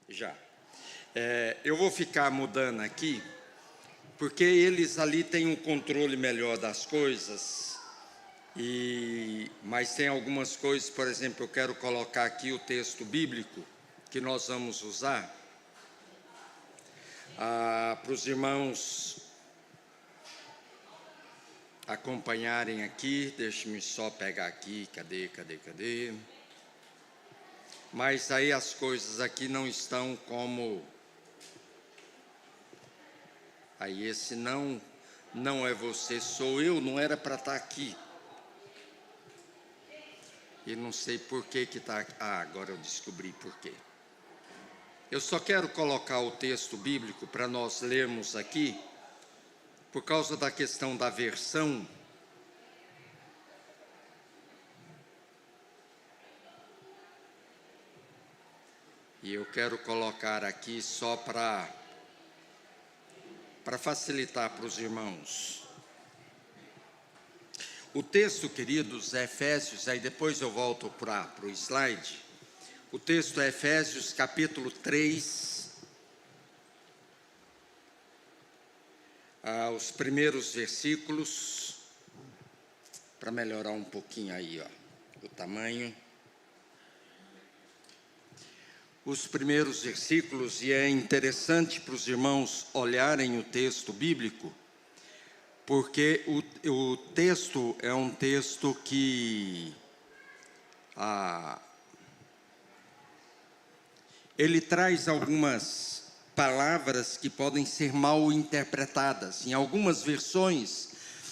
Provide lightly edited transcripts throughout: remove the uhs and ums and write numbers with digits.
Já. Eu vou ficar mudando aqui, porque eles ali têm um controle melhor das coisas, mas tem algumas coisas, por exemplo, eu quero colocar aqui o texto bíblico que nós vamos usar, para os irmãos acompanharem aqui. Deixe-me só pegar aqui, cadê? Mas aí as coisas aqui não estão como... Aí esse não é você, sou eu, não era para estar aqui. E não sei por que está aqui. Agora eu descobri por quê. Eu só quero colocar o texto bíblico para nós lermos aqui, por causa da questão da versão. E eu quero colocar aqui só para facilitar para os irmãos. O texto, queridos, é Efésios, aí depois eu volto para o slide. O texto é Efésios capítulo 3, os primeiros versículos, para melhorar um pouquinho aí, o tamanho. Os primeiros versículos, e é interessante para os irmãos olharem o texto bíblico, porque o texto é um texto que ele traz algumas palavras que podem ser mal interpretadas. Em algumas versões,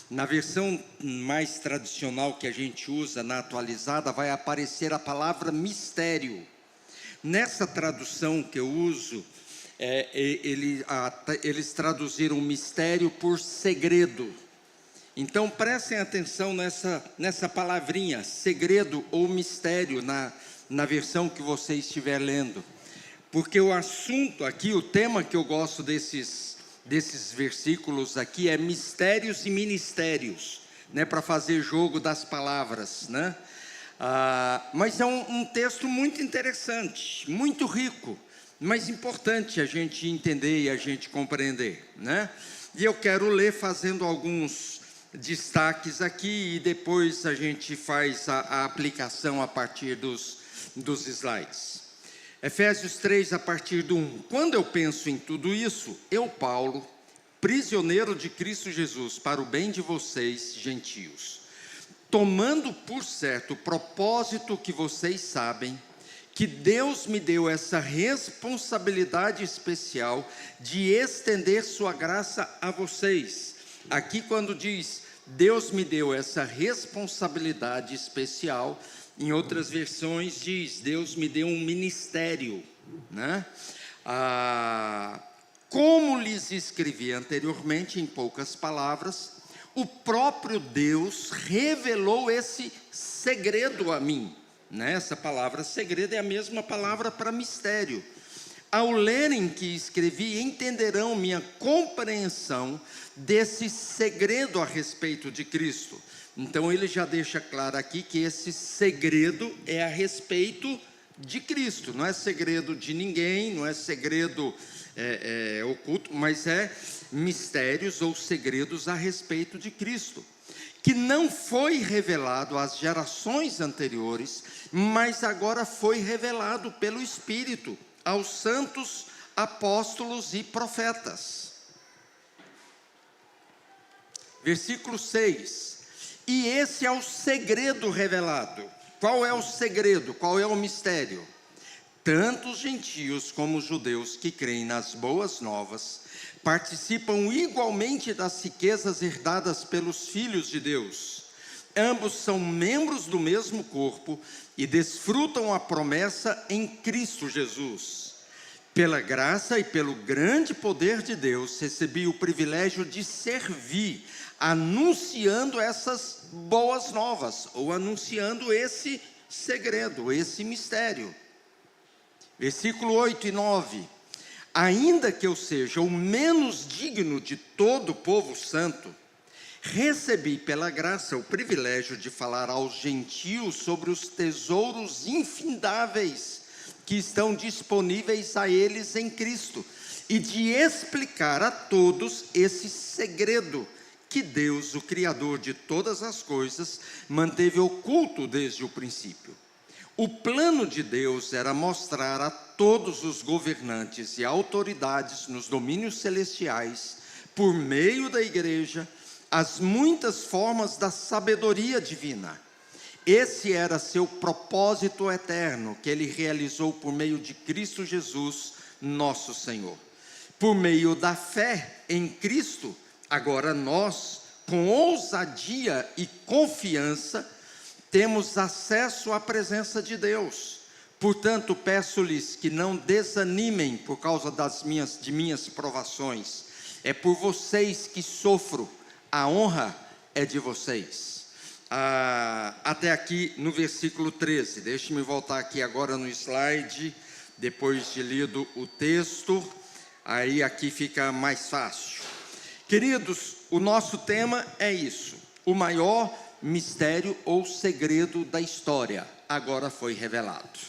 na versão mais tradicional que a gente usa, na atualizada, vai aparecer a palavra mistério. Nessa tradução que eu uso, eles traduziram mistério por segredo. Então prestem atenção nessa palavrinha, segredo ou mistério, na versão que você estiver lendo. Porque o assunto aqui, o tema que eu gosto desses versículos aqui é mistérios e ministérios, né, para fazer jogo das palavras, né? Mas é um texto muito interessante, muito rico, mas importante a gente entender e a gente compreender, né? E eu quero ler fazendo alguns destaques aqui, e depois a gente faz a aplicação a partir dos slides. Efésios 3, a partir do 1. Quando eu penso em tudo isso, eu, Paulo, prisioneiro de Cristo Jesus, para o bem de vocês, gentios, tomando por certo o propósito que vocês sabem, que Deus me deu essa responsabilidade especial de estender sua graça a vocês. Aqui quando diz, Deus me deu essa responsabilidade especial, em outras versões diz, Deus me deu um ministério, né? Como lhes escrevi anteriormente, em poucas palavras, o próprio Deus revelou esse segredo a mim, né? Essa palavra segredo é a mesma palavra para mistério. Ao lerem que escrevi, entenderão minha compreensão desse segredo a respeito de Cristo. Então ele já deixa claro aqui que esse segredo é a respeito de Cristo, não é segredo de ninguém, não é segredo oculto, mas é mistérios ou segredos a respeito de Cristo, que não foi revelado às gerações anteriores, mas agora foi revelado pelo Espírito aos santos apóstolos e profetas. Versículo 6. E esse é o segredo revelado. Qual é o segredo? Qual é o mistério? Tanto os gentios como os judeus que creem nas boas novas participam igualmente das riquezas herdadas pelos filhos de Deus. Ambos são membros do mesmo corpo e desfrutam a promessa em Cristo Jesus. Pela graça e pelo grande poder de Deus, recebi o privilégio de servir, anunciando essas boas novas, ou anunciando esse segredo, esse mistério. Versículo 8 e 9. Ainda que eu seja o menos digno de todo o povo santo, recebi pela graça o privilégio de falar aos gentios sobre os tesouros infindáveis que estão disponíveis a eles em Cristo, e de explicar a todos esse segredo que Deus, o Criador de todas as coisas, manteve oculto desde o princípio. O plano de Deus era mostrar a todos os governantes e autoridades nos domínios celestiais, por meio da igreja, as muitas formas da sabedoria divina. Esse era seu propósito eterno, que ele realizou por meio de Cristo Jesus, nosso Senhor. Por meio da fé em Cristo, agora nós, com ousadia e confiança, temos acesso à presença de Deus. Portanto, peço-lhes que não desanimem por causa de minhas provações. É por vocês que sofro, a honra é de vocês. Até aqui no versículo 13, deixe-me voltar aqui agora no slide, depois de lido o texto, aí aqui fica mais fácil. Queridos, o nosso tema é isso: o maior mistério ou segredo da história agora foi revelado.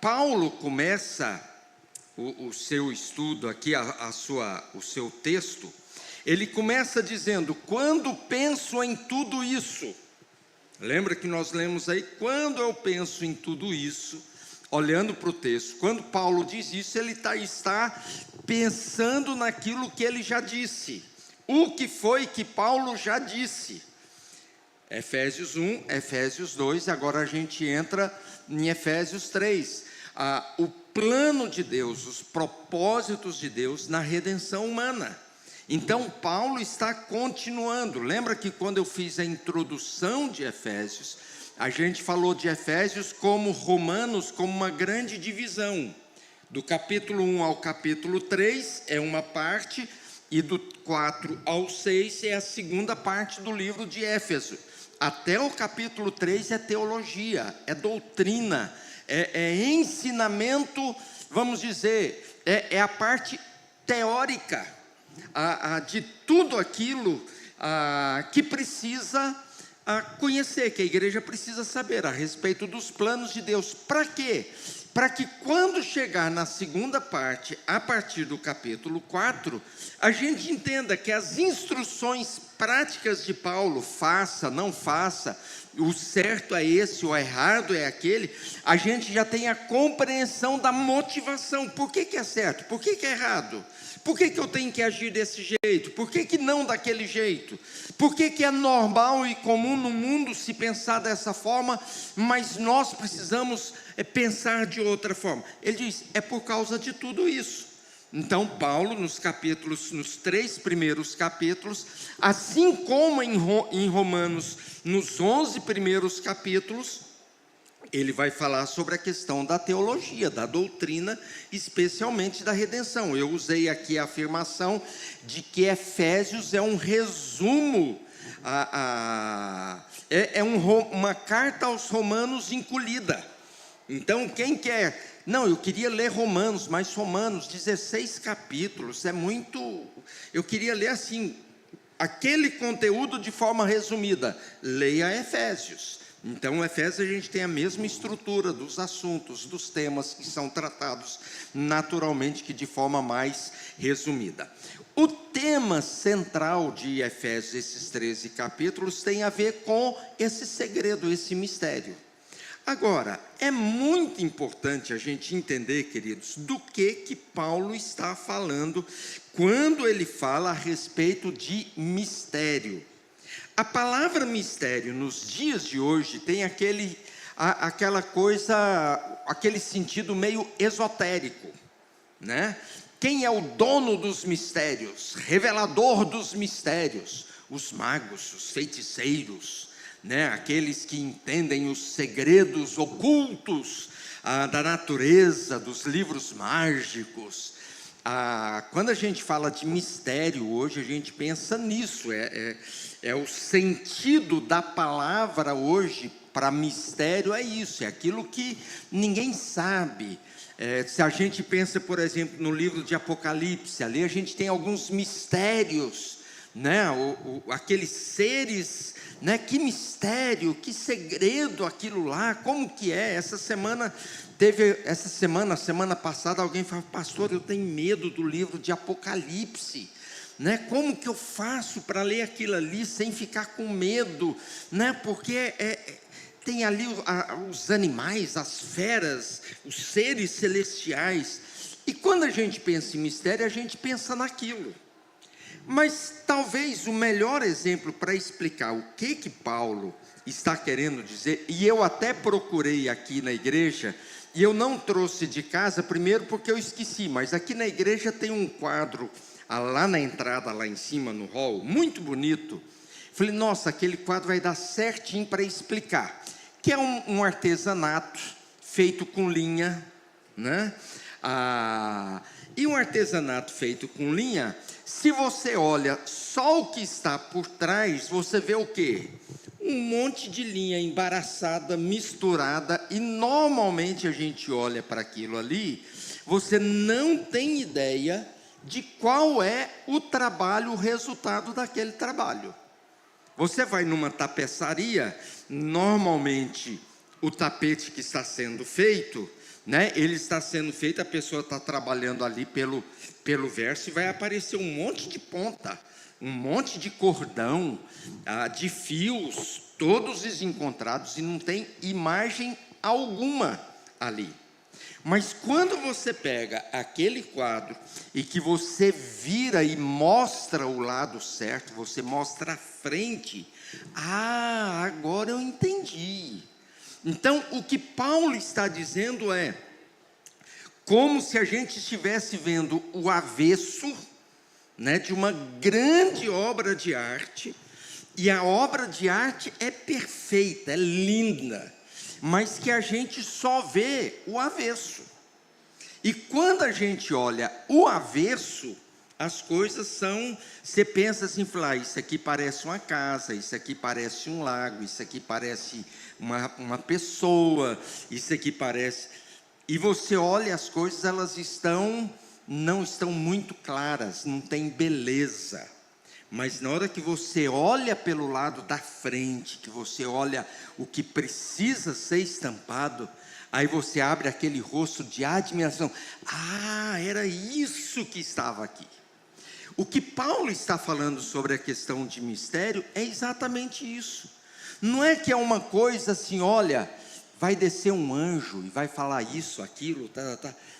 Paulo começa o seu estudo aqui, o seu texto. Ele começa dizendo: quando penso em tudo isso, lembra que nós lemos aí, quando eu penso em tudo isso, olhando para o texto, quando Paulo diz isso, ele está pensando naquilo que ele já disse. O que foi que Paulo já disse? Efésios 1, Efésios 2, agora a gente entra em Efésios 3. O plano de Deus, os propósitos de Deus na redenção humana. Então Paulo está continuando. Lembra que quando eu fiz a introdução de Efésios, a gente falou de Efésios como Romanos, como uma grande divisão. Do capítulo 1 ao capítulo 3 é uma parte, e do 4 ao 6 é a segunda parte do livro de Éfeso. Até o capítulo 3 é teologia, é doutrina, é ensinamento, vamos dizer, é a parte teórica de tudo aquilo que precisa conhecer, que a igreja precisa saber a respeito dos planos de Deus. Para quê? Para que quando chegar na segunda parte, a partir do capítulo 4, a gente entenda que as instruções práticas de Paulo, faça, não faça, o certo é esse, o errado é aquele, a gente já tem a compreensão da motivação. Por que é certo? Por que é errado? Por que eu tenho que agir desse jeito? Por que não daquele jeito? Por que é normal e comum no mundo se pensar dessa forma, mas nós precisamos pensar de outra forma? Ele diz, é por causa de tudo isso. Então Paulo, nos 3 primeiros capítulos, assim como em Romanos, nos 11 primeiros capítulos, ele vai falar sobre a questão da teologia, da doutrina, especialmente da redenção. Eu usei aqui a afirmação de que Efésios é um resumo, uma carta aos romanos encolhida. Então, quem quer... Não, eu queria ler Romanos, mas Romanos, 16 capítulos, é muito... Eu queria ler assim, aquele conteúdo de forma resumida. Leia Efésios. Então, Efésios a gente tem a mesma estrutura dos assuntos, dos temas que são tratados naturalmente, que de forma mais resumida. O tema central de Efésios, esses 13 capítulos, tem a ver com esse segredo, esse mistério. Agora, é muito importante a gente entender, queridos, do que Paulo está falando quando ele fala a respeito de mistério. A palavra mistério, nos dias de hoje, tem aquela coisa, aquele sentido meio esotérico, né? Quem é o dono dos mistérios, revelador dos mistérios? Os magos, os feiticeiros, né? Aqueles que entendem os segredos ocultos da natureza, dos livros mágicos. Quando a gente fala de mistério hoje, a gente pensa nisso, é o sentido da palavra hoje para mistério, é isso, é aquilo que ninguém sabe. Se a gente pensa, por exemplo, no livro de Apocalipse, ali a gente tem alguns mistérios, né? Aqueles seres, né? Que mistério, que segredo aquilo lá, como que é? Semana passada, alguém falou: pastor, eu tenho medo do livro de Apocalipse, né? Como que eu faço para ler aquilo ali sem ficar com medo, né? Porque tem ali os animais, as feras, os seres celestiais, e quando a gente pensa em mistério, a gente pensa naquilo. Mas talvez o melhor exemplo para explicar o que Paulo está querendo dizer, e eu até procurei aqui na igreja, e eu não trouxe de casa, primeiro porque eu esqueci, mas aqui na igreja tem um quadro, lá na entrada, lá em cima no hall, muito bonito. Falei: nossa, aquele quadro vai dar certinho para explicar, que é um artesanato feito com linha, né? E um artesanato feito com linha, se você olha só o que está por trás, você vê o quê? Um monte de linha embaraçada, misturada, e normalmente a gente olha para aquilo ali, você não tem ideia de qual é o trabalho, o resultado daquele trabalho. Você vai numa tapeçaria, normalmente o tapete que está sendo feito, né, ele está sendo feito, a pessoa está trabalhando ali pelo verso, e vai aparecer um monte de ponta, um monte de cordão, de fios, todos desencontrados, e não tem imagem alguma ali. Mas quando você pega aquele quadro e que você vira e mostra o lado certo, você mostra a frente, agora eu entendi. Então, o que Paulo está dizendo é como se a gente estivesse vendo o avesso, né, de uma grande obra de arte, e a obra de arte é perfeita, é linda, mas que a gente só vê o avesso. E quando a gente olha o avesso, as coisas são, você pensa assim, isso aqui parece uma casa, isso aqui parece um lago, isso aqui parece uma pessoa, isso aqui parece... E você olha as coisas, elas não estão muito claras, não tem beleza. Mas na hora que você olha pelo lado da frente, que você olha o que precisa ser estampado, aí você abre aquele rosto de admiração. Era isso que estava aqui. O que Paulo está falando sobre a questão de mistério é exatamente isso. Não é que é uma coisa assim, olha, vai descer um anjo e vai falar isso, aquilo,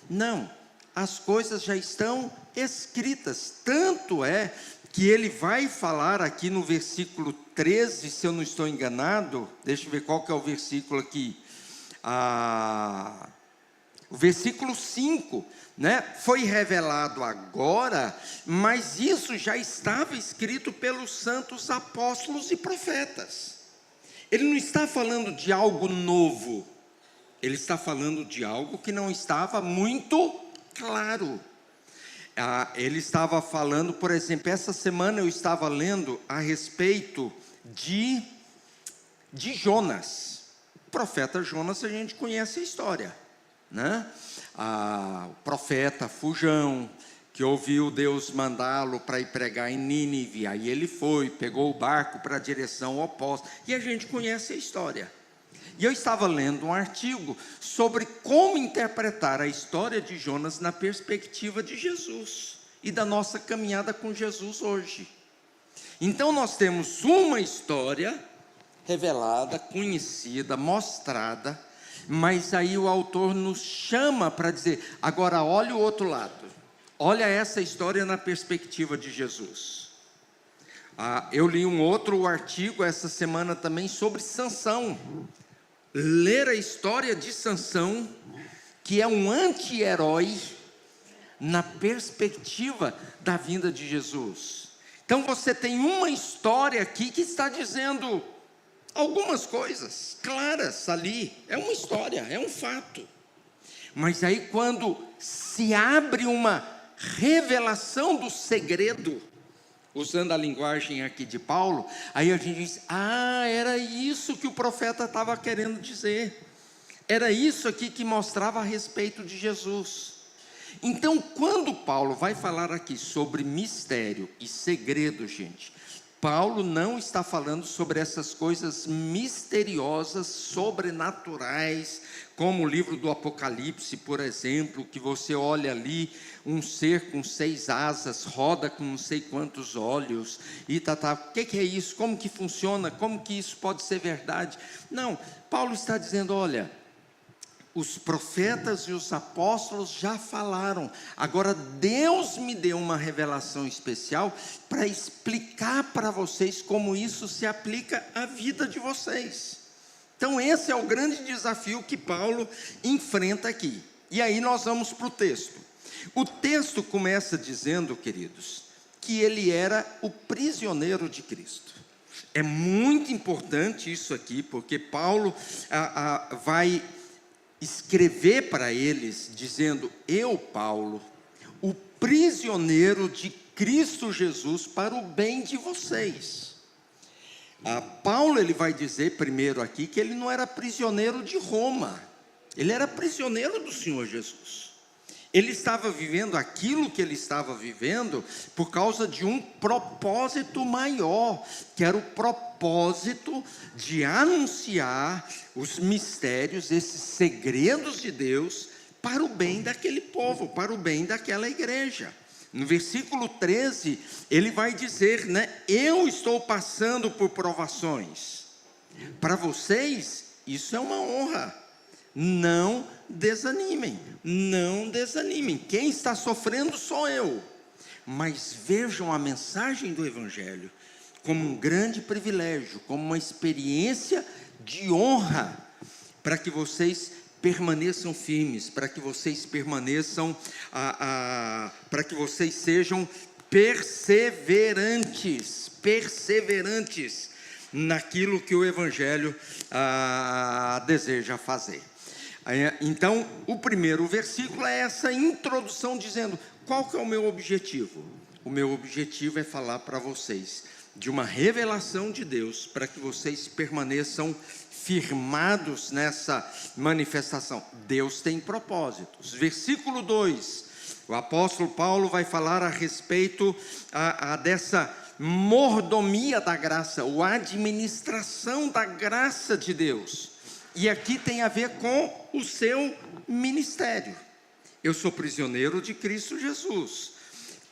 Não, as coisas já estão escritas. Tanto é que ele vai falar aqui no versículo 13, se eu não estou enganado, deixa eu ver qual que é o versículo aqui. O versículo 5, né? Foi revelado agora, mas isso já estava escrito pelos santos apóstolos e profetas. Ele não está falando de algo novo, ele está falando de algo que não estava muito claro. Ele estava falando, por exemplo, essa semana eu estava lendo a respeito de Jonas. O profeta Jonas, a gente conhece a história, né? O profeta fujão, que ouviu Deus mandá-lo para ir pregar em Nínive, aí ele foi, pegou o barco para a direção oposta, e a gente conhece a história. E eu estava lendo um artigo sobre como interpretar a história de Jonas na perspectiva de Jesus e da nossa caminhada com Jesus hoje. Então nós temos uma história revelada, conhecida, mostrada, mas aí o autor nos chama para dizer, agora olha o outro lado, olha essa história na perspectiva de Jesus. Eu li um outro artigo essa semana também sobre Sansão. Ler a história de Sansão, que é um anti-herói na perspectiva da vinda de Jesus. Então você tem uma história aqui que está dizendo algumas coisas claras ali, é uma história, é um fato. Mas aí quando se abre uma revelação do segredo, usando a linguagem aqui de Paulo, aí a gente diz, era isso que o profeta estava querendo dizer, era isso aqui que mostrava a respeito de Jesus. Então, quando Paulo vai falar aqui sobre mistério e segredo, gente, Paulo não está falando sobre essas coisas misteriosas, sobrenaturais, como o livro do Apocalipse, por exemplo, que você olha ali, um ser com 6 asas, roda com não sei quantos olhos, e o que é isso? Como que funciona? Como que isso pode ser verdade? Não, Paulo está dizendo, olha, os profetas e os apóstolos já falaram, agora Deus me deu uma revelação especial para explicar para vocês como isso se aplica à vida de vocês. Então esse é o grande desafio que Paulo enfrenta aqui. E aí nós vamos para o texto. O texto começa dizendo, queridos, que ele era o prisioneiro de Cristo. É muito importante isso aqui, porque Paulo vai escrever para eles, dizendo, eu, Paulo, o prisioneiro de Cristo Jesus para o bem de vocês. Paulo, ele vai dizer primeiro aqui, que ele não era prisioneiro de Roma, ele era prisioneiro do Senhor Jesus. Ele estava vivendo aquilo que ele estava vivendo por causa de um propósito maior, que era o propósito de anunciar os mistérios, esses segredos de Deus, para o bem daquele povo, para o bem daquela igreja. No versículo 13, ele vai dizer, né? Eu estou passando por provações. Para vocês, isso é uma honra. Não desanimem, não desanimem. Quem está sofrendo sou eu. Mas vejam a mensagem do Evangelho como um grande privilégio, como uma experiência de honra, para que vocês permaneçam firmes, para que vocês permaneçam, para que vocês sejam perseverantes naquilo que o Evangelho deseja fazer. Então, o primeiro versículo é essa introdução dizendo, qual que é o meu objetivo? O meu objetivo é falar para vocês de uma revelação de Deus, para que vocês permaneçam firmados nessa manifestação. Deus tem propósitos. Versículo 2, o apóstolo Paulo vai falar a respeito dessa mordomia da graça, ou administração da graça de Deus. E aqui tem a ver com o seu ministério. Eu sou prisioneiro de Cristo Jesus,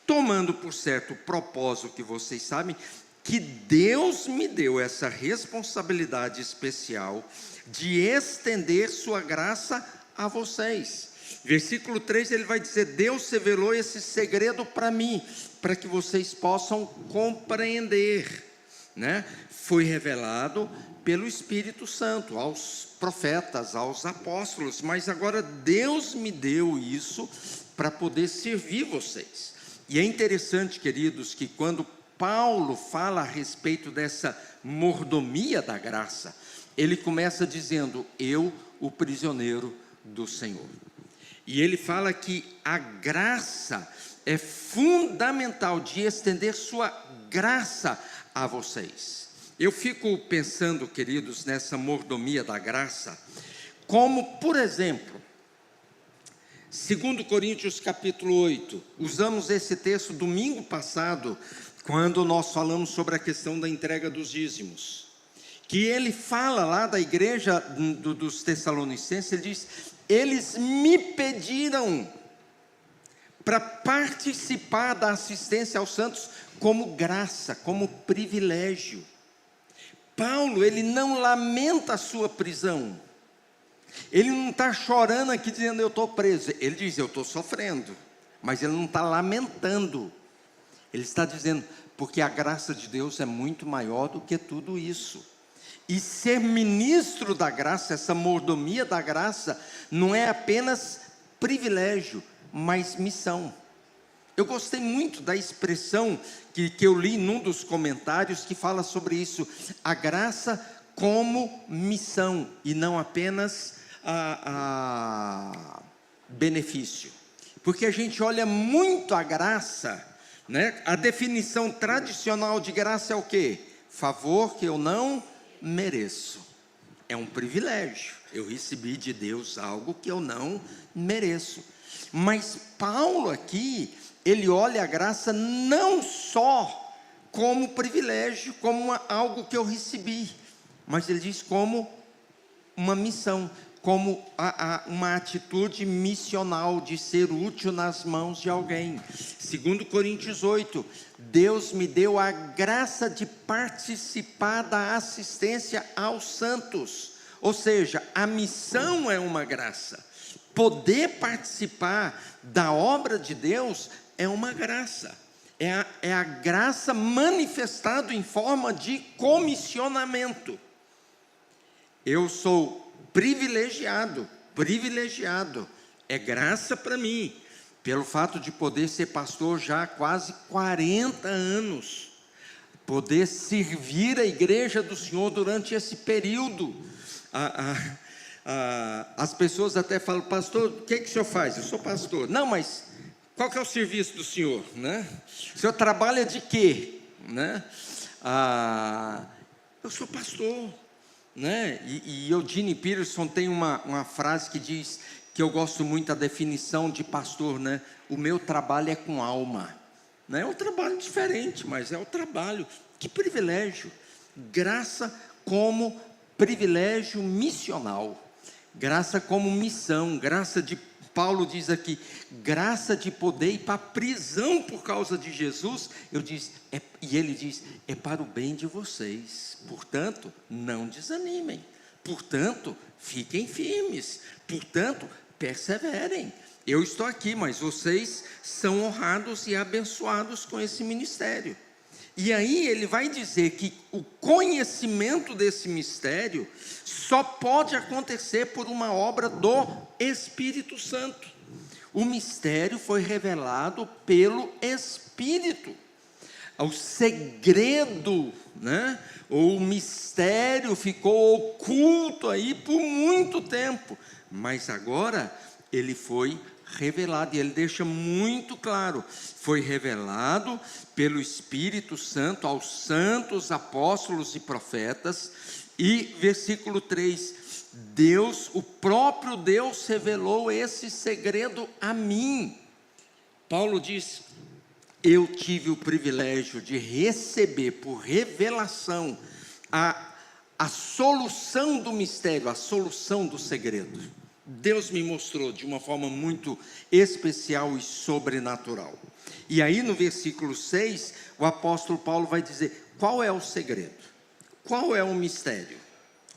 tomando por certo o propósito que vocês sabem, que Deus me deu essa responsabilidade especial de estender sua graça a vocês. Versículo 3, ele vai dizer, Deus revelou esse segredo para mim, para que vocês possam compreender, né? Foi revelado pelo Espírito Santo, aos profetas, aos apóstolos, mas agora Deus me deu isso para poder servir vocês. E é interessante, queridos, que quando Paulo fala a respeito dessa mordomia da graça, ele começa dizendo, eu, o prisioneiro do Senhor. E ele fala que a graça é fundamental de estender sua graça a vocês. Eu fico pensando, queridos, nessa mordomia da graça, como, por exemplo, 2 Coríntios capítulo 8, usamos esse texto domingo passado, quando nós falamos sobre a questão da entrega dos dízimos, que ele fala lá da igreja dos Tessalonicenses, ele diz, eles me pediram para participar da assistência aos santos como graça, como privilégio. Paulo, ele não lamenta a sua prisão, ele não está chorando aqui dizendo eu estou preso, ele diz eu estou sofrendo, mas ele não está lamentando, ele está dizendo, porque a graça de Deus é muito maior do que tudo isso, e ser ministro da graça, essa mordomia da graça, não é apenas privilégio, mas missão. Eu gostei muito da expressão que eu li num dos comentários, que fala sobre isso, a graça como missão, e não apenas benefício, porque a gente olha muito a graça, né? A definição tradicional de graça é o quê? Favor que eu não mereço, é um privilégio, eu recebi de Deus algo que eu não mereço. Mas Paulo aqui, ele olha a graça não só como privilégio, como algo que eu recebi, mas ele diz como uma missão, como uma atitude missional de ser útil nas mãos de alguém. Segundo Coríntios 8, Deus me deu a graça de participar da assistência aos santos, ou seja, a missão é uma graça, poder participar da obra de Deus é uma graça, é a graça manifestada em forma de comissionamento. Eu sou privilegiado, é graça para mim, pelo fato de poder ser pastor já há quase 40 anos, poder servir a igreja do Senhor durante esse período. As pessoas até falam: pastor, o que o senhor faz? Eu sou pastor. Não, mas qual que é o serviço do senhor, né? O senhor trabalha de quê, né? Eu sou pastor, né? E Eugene Peterson tem uma frase que diz, que eu gosto muito, a definição de pastor, né? O meu trabalho é com alma, né? É um trabalho diferente, mas é o trabalho. Que privilégio! Graça como privilégio missional, graça como missão, graça de, Paulo diz aqui, graça de poder ir para a prisão por causa de Jesus. E ele diz, é para o bem de vocês, portanto, não desanimem, portanto, fiquem firmes, portanto, perseverem. Eu estou aqui, mas vocês são honrados e abençoados com esse ministério. E aí ele vai dizer que o conhecimento desse mistério só pode acontecer por uma obra do Espírito Santo. O mistério foi revelado pelo Espírito. O segredo, né? O mistério ficou oculto aí por muito tempo, mas agora ele foi revelado, e ele deixa muito claro, foi revelado pelo Espírito Santo aos santos apóstolos e profetas. E versículo 3, o próprio Deus revelou esse segredo a mim. Paulo diz, eu tive o privilégio de receber por revelação a solução do mistério, a solução do segredo. Deus me mostrou de uma forma muito especial e sobrenatural. E aí no versículo 6, o apóstolo Paulo vai dizer, qual é o segredo? Qual é o mistério?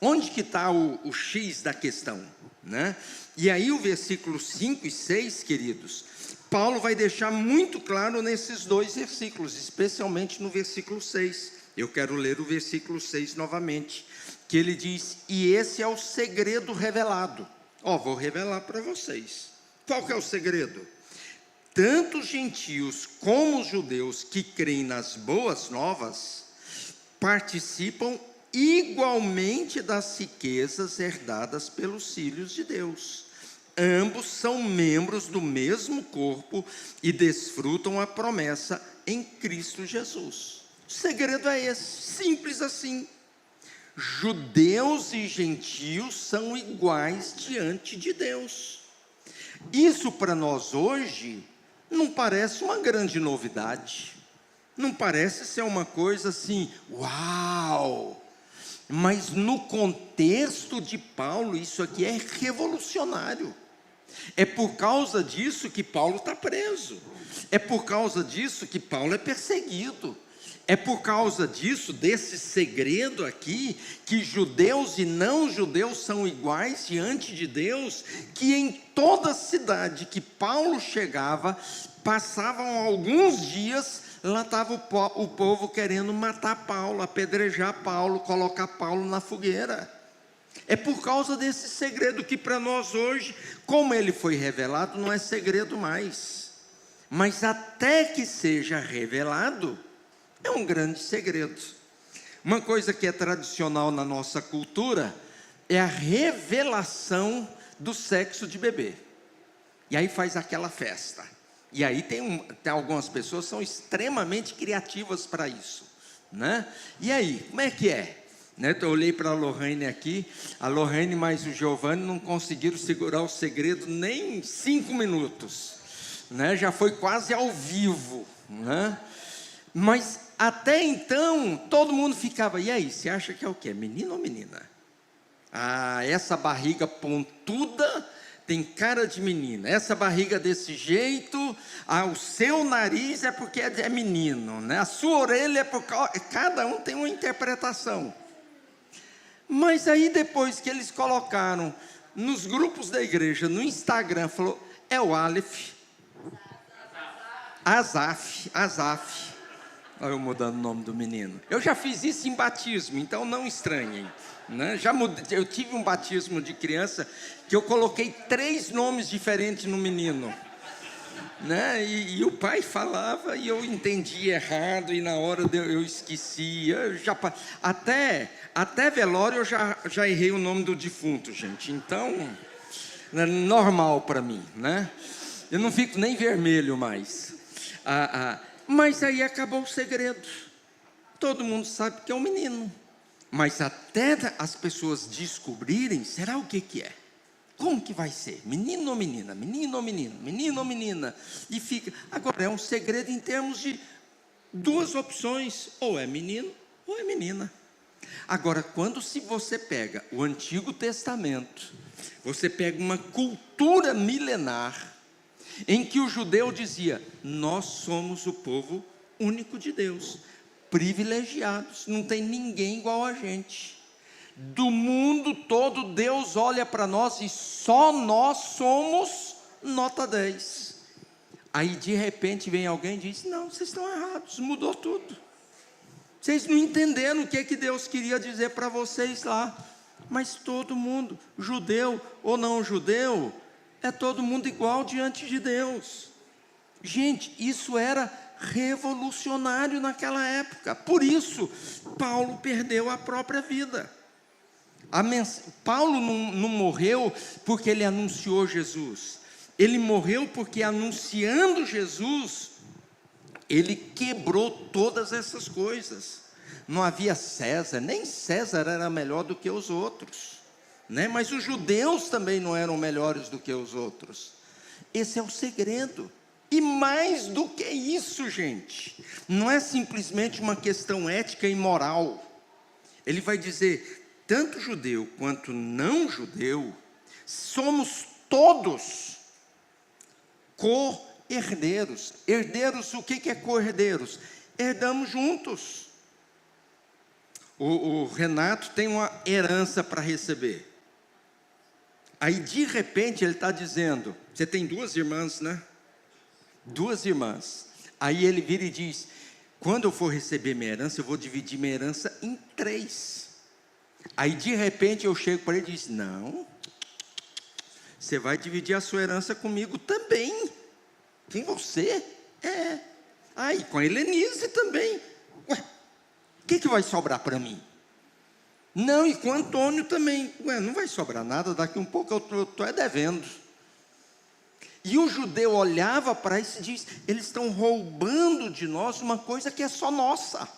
Onde que está o X da questão, né? E aí o versículo 5 e 6, queridos, Paulo vai deixar muito claro nesses dois versículos, especialmente no versículo 6. Eu quero ler o versículo 6 novamente, que ele diz, e esse é o segredo revelado. Vou revelar para vocês. Qual que é o segredo? Tanto os gentios como os judeus que creem nas boas novas participam igualmente das riquezas herdadas pelos filhos de Deus. Ambos são membros do mesmo corpo e desfrutam a promessa em Cristo Jesus. O segredo é esse, simples assim. Judeus e gentios são iguais diante de Deus. Isso para nós hoje não parece uma grande novidade, não parece ser uma coisa assim, uau! Mas no contexto de Paulo, isso aqui é revolucionário. É por causa disso que Paulo está preso, é por causa disso que Paulo é perseguido. É por causa disso, desse segredo aqui, que judeus e não judeus são iguais diante de Deus, que em toda cidade que Paulo chegava, passavam alguns dias, lá estava o povo querendo matar Paulo, apedrejar Paulo, colocar Paulo na fogueira. É por causa desse segredo que para nós hoje, como ele foi revelado, não é segredo mais. Mas até que seja revelado, é um grande segredo. Uma coisa que é tradicional na nossa cultura é a revelação do sexo de bebê. E aí faz aquela festa. E aí tem algumas pessoas que são extremamente criativas para isso, né? E aí, como é que é? né? Eu olhei para a Lorraine aqui, a Lorraine mais o Giovanni não conseguiram segurar o segredo nem 5 minutos, né? Já foi quase ao vivo, né? Mas até então, todo mundo ficava, e aí, você acha que é o quê? Menino ou menina? Ah, essa barriga pontuda tem cara de menina, essa barriga desse jeito, o seu nariz é porque é menino, né? A sua orelha é porque... Cada um tem uma interpretação. Mas aí depois que eles colocaram nos grupos da igreja, no Instagram, falou, é o Aleph, Azaf. Olha eu mudando o nome do menino. Eu já fiz isso em batismo, então não estranhem, né? Eu tive um batismo de criança que eu coloquei 3 nomes diferentes no menino, né? E o pai falava e eu entendia errado e na hora eu esquecia. Até velório eu já errei o nome do defunto, gente. Então, é normal para mim, né? Eu não fico nem vermelho mais. Mas aí acabou o segredo. Todo mundo sabe que é um menino. Mas até as pessoas descobrirem, será o que é? Como que vai ser? Menino ou menina? Menino ou menino? Menino ou menina? E fica. Agora, é um segredo em termos de 2 opções. Ou é menino ou é menina. Agora, se você pega o Antigo Testamento, você pega uma cultura milenar, em que o judeu dizia, nós somos o povo único de Deus, privilegiados, não tem ninguém igual a gente. Do mundo todo, Deus olha para nós e só nós somos nota 10. Aí de repente vem alguém e diz, não, vocês estão errados, mudou tudo. Vocês não entenderam o que Deus queria dizer para vocês lá. Mas todo mundo, judeu ou não judeu, é todo mundo igual diante de Deus. Gente, isso era revolucionário naquela época. Por isso, Paulo perdeu a própria vida. Paulo não morreu porque ele anunciou Jesus. Ele morreu porque anunciando Jesus, ele quebrou todas essas coisas. Não havia César, nem César era melhor do que os outros, né? Mas os judeus também não eram melhores do que os outros. Esse é o segredo. E mais do que isso, gente, não é simplesmente uma questão ética e moral. Ele vai dizer, tanto judeu quanto não judeu, somos todos co-herdeiros. Herdeiros, o que é co-herdeiros? Herdamos juntos. O Renato tem uma herança para receber. Aí de repente ele está dizendo, você tem 2 irmãs, né? 2 irmãs. Aí ele vira e diz, quando eu for receber minha herança, eu vou dividir minha herança em 3. Aí de repente eu chego para ele e diz, não, você vai dividir a sua herança comigo também. Quem você? Aí com a Helenise também. Ué, o que vai sobrar para mim? Não, e com o Antônio também. Ué, não vai sobrar nada, daqui um pouco eu estou devendo. E o judeu olhava para isso e diz, eles estão roubando de nós uma coisa que é só nossa.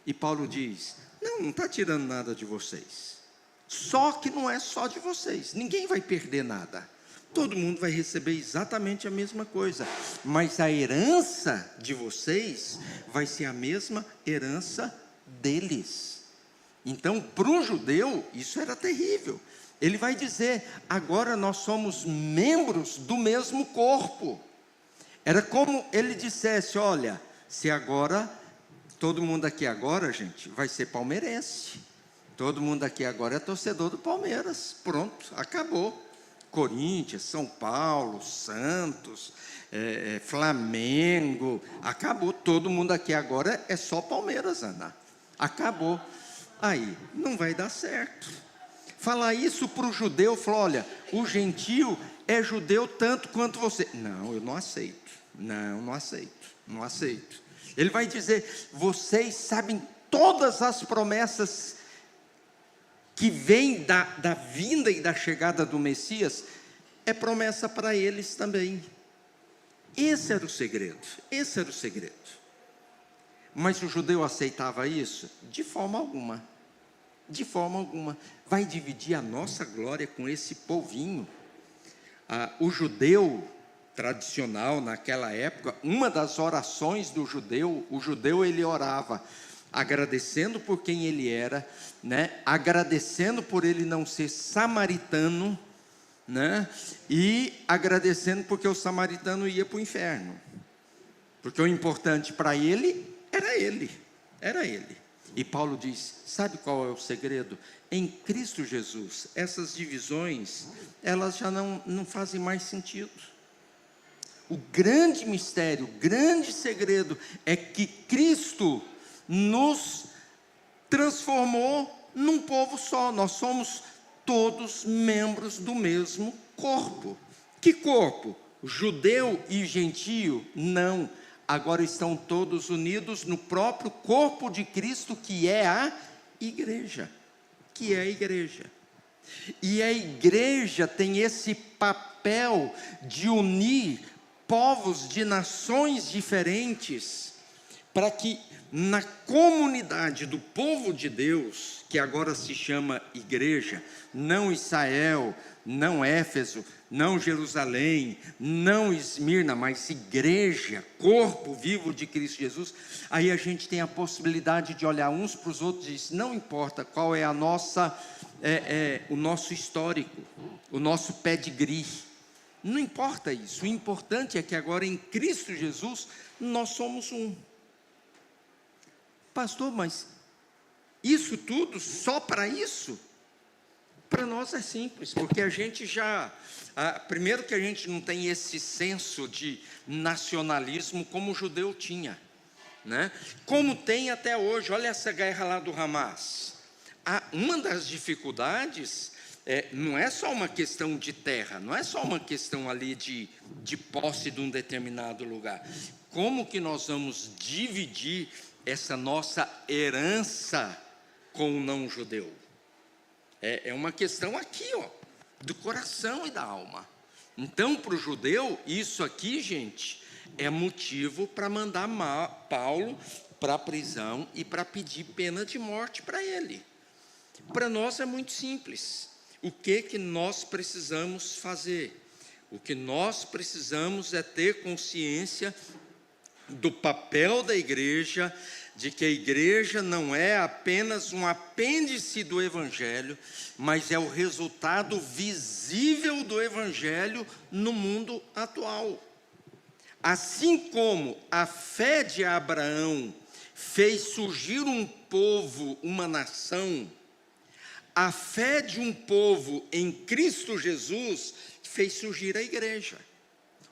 E Paulo diz, não está tirando nada de vocês. Só que não é só de vocês, ninguém vai perder nada. Todo mundo vai receber exatamente a mesma coisa. Mas a herança de vocês vai ser a mesma herança deles. Então, para um judeu, isso era terrível. Ele vai dizer, agora nós somos membros do mesmo corpo. Era como ele dissesse, olha, se agora, todo mundo aqui agora, gente, vai ser palmeirense. Todo mundo aqui agora é torcedor do Palmeiras. Pronto, acabou. Corinthians, São Paulo, Santos, Flamengo, acabou. Todo mundo aqui agora é só Palmeiras, Ana. Acabou. Aí, não vai dar certo. Falar isso para o judeu, falar, olha, o gentio é judeu tanto quanto você. Não, eu não aceito. Não aceito. Ele vai dizer, vocês sabem todas as promessas que vêm da vinda e da chegada do Messias, é promessa para eles também. Esse era o segredo. Mas o judeu aceitava isso? De forma alguma. De forma alguma. Vai dividir a nossa glória com esse povinho. O judeu tradicional naquela época, uma das orações do judeu, o judeu ele orava agradecendo por quem ele era, né? Agradecendo por ele não ser samaritano, né? E agradecendo porque o samaritano ia para o inferno, porque o importante para ele era ele, era ele. E Paulo diz, sabe qual é o segredo? Em Cristo Jesus, essas divisões, elas já não fazem mais sentido. O grande mistério, o grande segredo é que Cristo nos transformou num povo só. Nós somos todos membros do mesmo corpo. Que corpo? Judeu e gentio? Não. Agora estão todos unidos no próprio corpo de Cristo, que é a igreja. Que é a igreja. E a igreja tem esse papel de unir povos de nações diferentes, para que na comunidade do povo de Deus, que agora se chama igreja, não Israel, não Éfeso, não Jerusalém, não Esmirna, mas igreja, corpo vivo de Cristo Jesus, aí a gente tem a possibilidade de olhar uns para os outros e dizer, não importa qual é a nossa, o nosso histórico, o nosso pedigree, não importa isso, o importante é que agora em Cristo Jesus, nós somos um. Pastor, mas isso tudo, só para isso? Para nós é simples, porque a gente já, primeiro que a gente não tem esse senso de nacionalismo como o judeu tinha, né? Como tem até hoje. Olha essa guerra lá do Hamas. Uma das dificuldades não é só uma questão de terra, não é só uma questão ali de posse de um determinado lugar. Como que nós vamos dividir essa nossa herança com o não-judeu? É uma questão aqui, ó, do coração e da alma. Então, para o judeu, isso aqui, gente, é motivo para mandar Paulo para a prisão e para pedir pena de morte para ele. Para nós é muito simples. O que nós precisamos fazer? O que nós precisamos é ter consciência do papel da igreja, de que a igreja não é apenas um apêndice do evangelho, mas é o resultado visível do evangelho no mundo atual. Assim como a fé de Abraão fez surgir um povo, uma nação, a fé de um povo em Cristo Jesus fez surgir a igreja,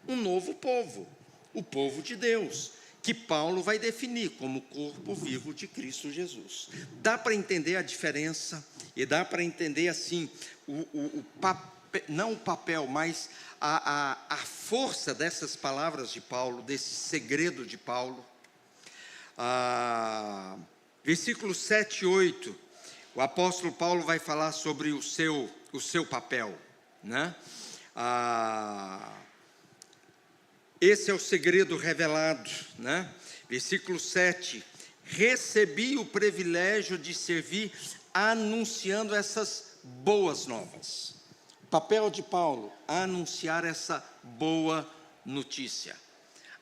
um novo povo, o povo de Deus, que Paulo vai definir como corpo vivo de Cristo Jesus. Dá para entender a diferença, e dá para entender assim, não o papel, mas a força dessas palavras de Paulo, desse segredo de Paulo. Versículos 7 e 8, o apóstolo Paulo vai falar sobre o seu papel, né? Esse é o segredo revelado, né? Versículo 7, recebi o privilégio de servir anunciando essas boas novas. O papel de Paulo, anunciar essa boa notícia,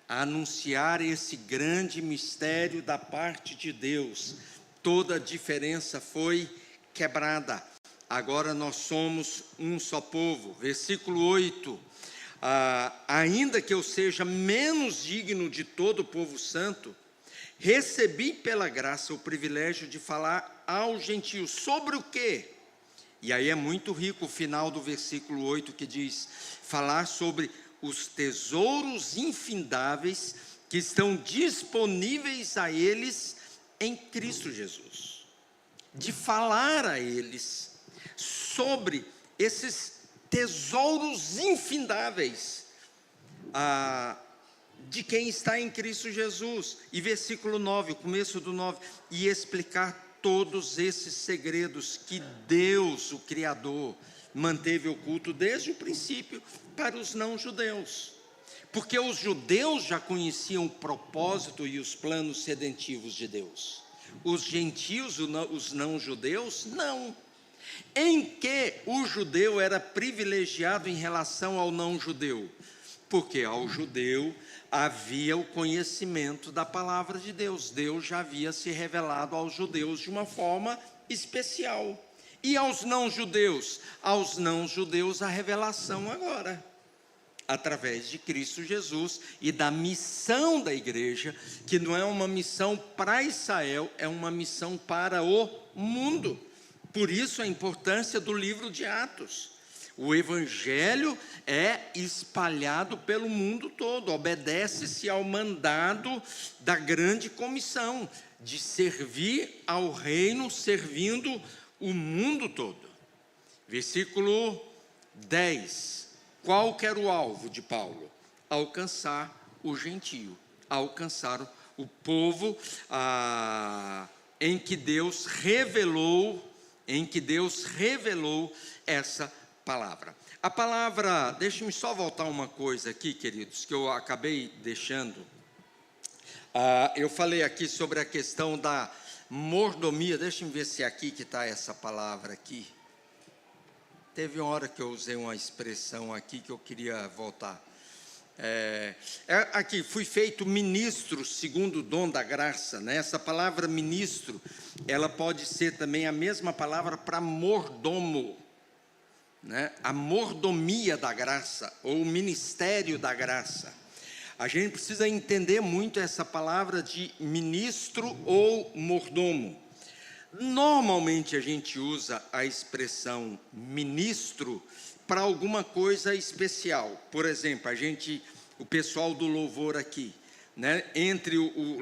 anunciar esse grande mistério da parte de Deus. Toda a diferença foi quebrada, agora nós somos um só povo. Versículo 8, ainda que eu seja menos digno de todo o povo santo, recebi pela graça o privilégio de falar aos gentios. Sobre o quê? E aí é muito rico o final do versículo 8, que diz, falar sobre os tesouros infindáveis que estão disponíveis a eles em Cristo Jesus. De falar a eles sobre esses tesouros infindáveis de quem está em Cristo Jesus. E versículo 9, o começo do 9, e explicar todos esses segredos que Deus, o Criador, manteve oculto desde o princípio para os não-judeus. Porque os judeus já conheciam o propósito e os planos redentivos de Deus. Os gentios, os não-judeus, não. Em que o judeu era privilegiado em relação ao não-judeu? Porque ao judeu havia o conhecimento da palavra de Deus. Deus já havia se revelado aos judeus de uma forma especial. E aos não-judeus? Aos não-judeus a revelação agora, através de Cristo Jesus e da missão da igreja, que não é uma missão para Israel, é uma missão para o mundo. Por isso a importância do livro de Atos. O evangelho é espalhado pelo mundo todo, obedece-se ao mandado da grande comissão, de servir ao reino, servindo o mundo todo. Versículo 10. Qual que era o alvo de Paulo? Alcançar o gentio, alcançar o povo em que Deus revelou essa palavra. A palavra, deixe-me só voltar uma coisa aqui, queridos, que eu acabei deixando. Eu falei aqui sobre a questão da mordomia. Deixe-me ver se é aqui que está essa palavra aqui. Teve uma hora que eu usei uma expressão aqui que eu queria voltar. Aqui, fui feito ministro segundo o dom da graça, né? Essa palavra ministro, ela pode ser também a mesma palavra para mordomo, né? A mordomia da graça, ou o ministério da graça. A gente precisa entender muito essa palavra de ministro ou mordomo. Normalmente a gente usa a expressão ministro para alguma coisa especial. Por exemplo, o pessoal do louvor aqui, né?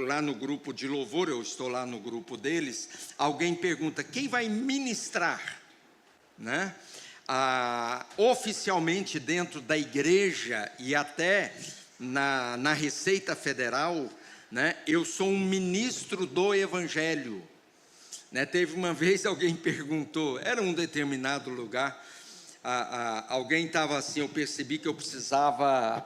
Lá no grupo de louvor, eu estou lá no grupo deles, alguém pergunta, quem vai ministrar? Né? Oficialmente dentro da igreja e até na Receita Federal, né? Eu sou um ministro do Evangelho. Né? Teve uma vez alguém perguntou, era um determinado lugar, alguém estava assim, eu percebi que eu precisava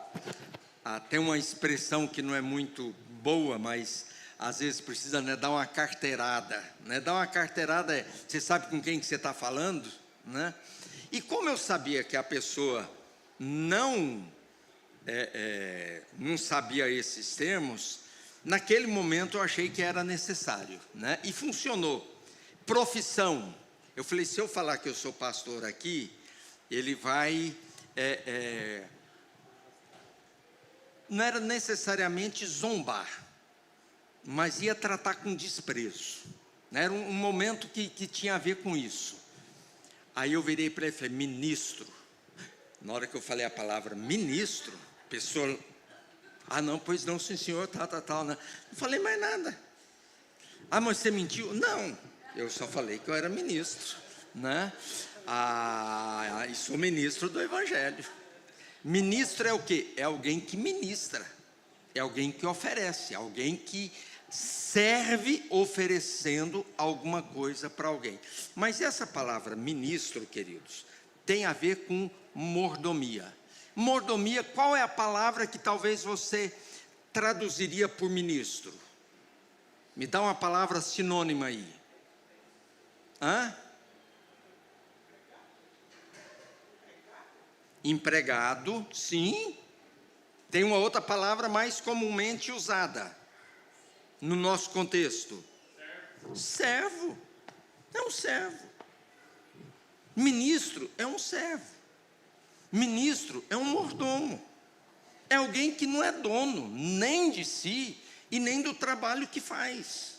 ter uma expressão que não é muito boa, mas às vezes precisa, né, dar uma carteirada, né? Dar uma carteirada, você sabe com quem que você está falando, né? E como eu sabia que a pessoa não sabia esses termos, naquele momento eu achei que era necessário, né? E funcionou. Profissão, eu falei, se eu falar que eu sou pastor aqui, ele vai, não era necessariamente zombar, mas ia tratar com desprezo, né? Era um momento que tinha a ver com isso. Aí eu virei para ele e falei, ministro. Na hora que eu falei a palavra ministro, a pessoa, não, pois não, sim senhor, tal, né? Não falei mais nada. Mas você mentiu? Não. Eu só falei que eu era ministro, né? E sou ministro do Evangelho. Ministro é o quê? É alguém que ministra, é alguém que oferece, é alguém que serve oferecendo alguma coisa para alguém. Mas essa palavra ministro, queridos, tem a ver com mordomia. Mordomia, qual é a palavra que talvez você traduziria por ministro? Me dá uma palavra sinônima aí. Empregado, sim. Tem uma outra palavra mais comumente usada no nosso contexto. Servo. É um servo. Ministro é um servo. Ministro é um mordomo. É alguém que não é dono nem de si e nem do trabalho que faz.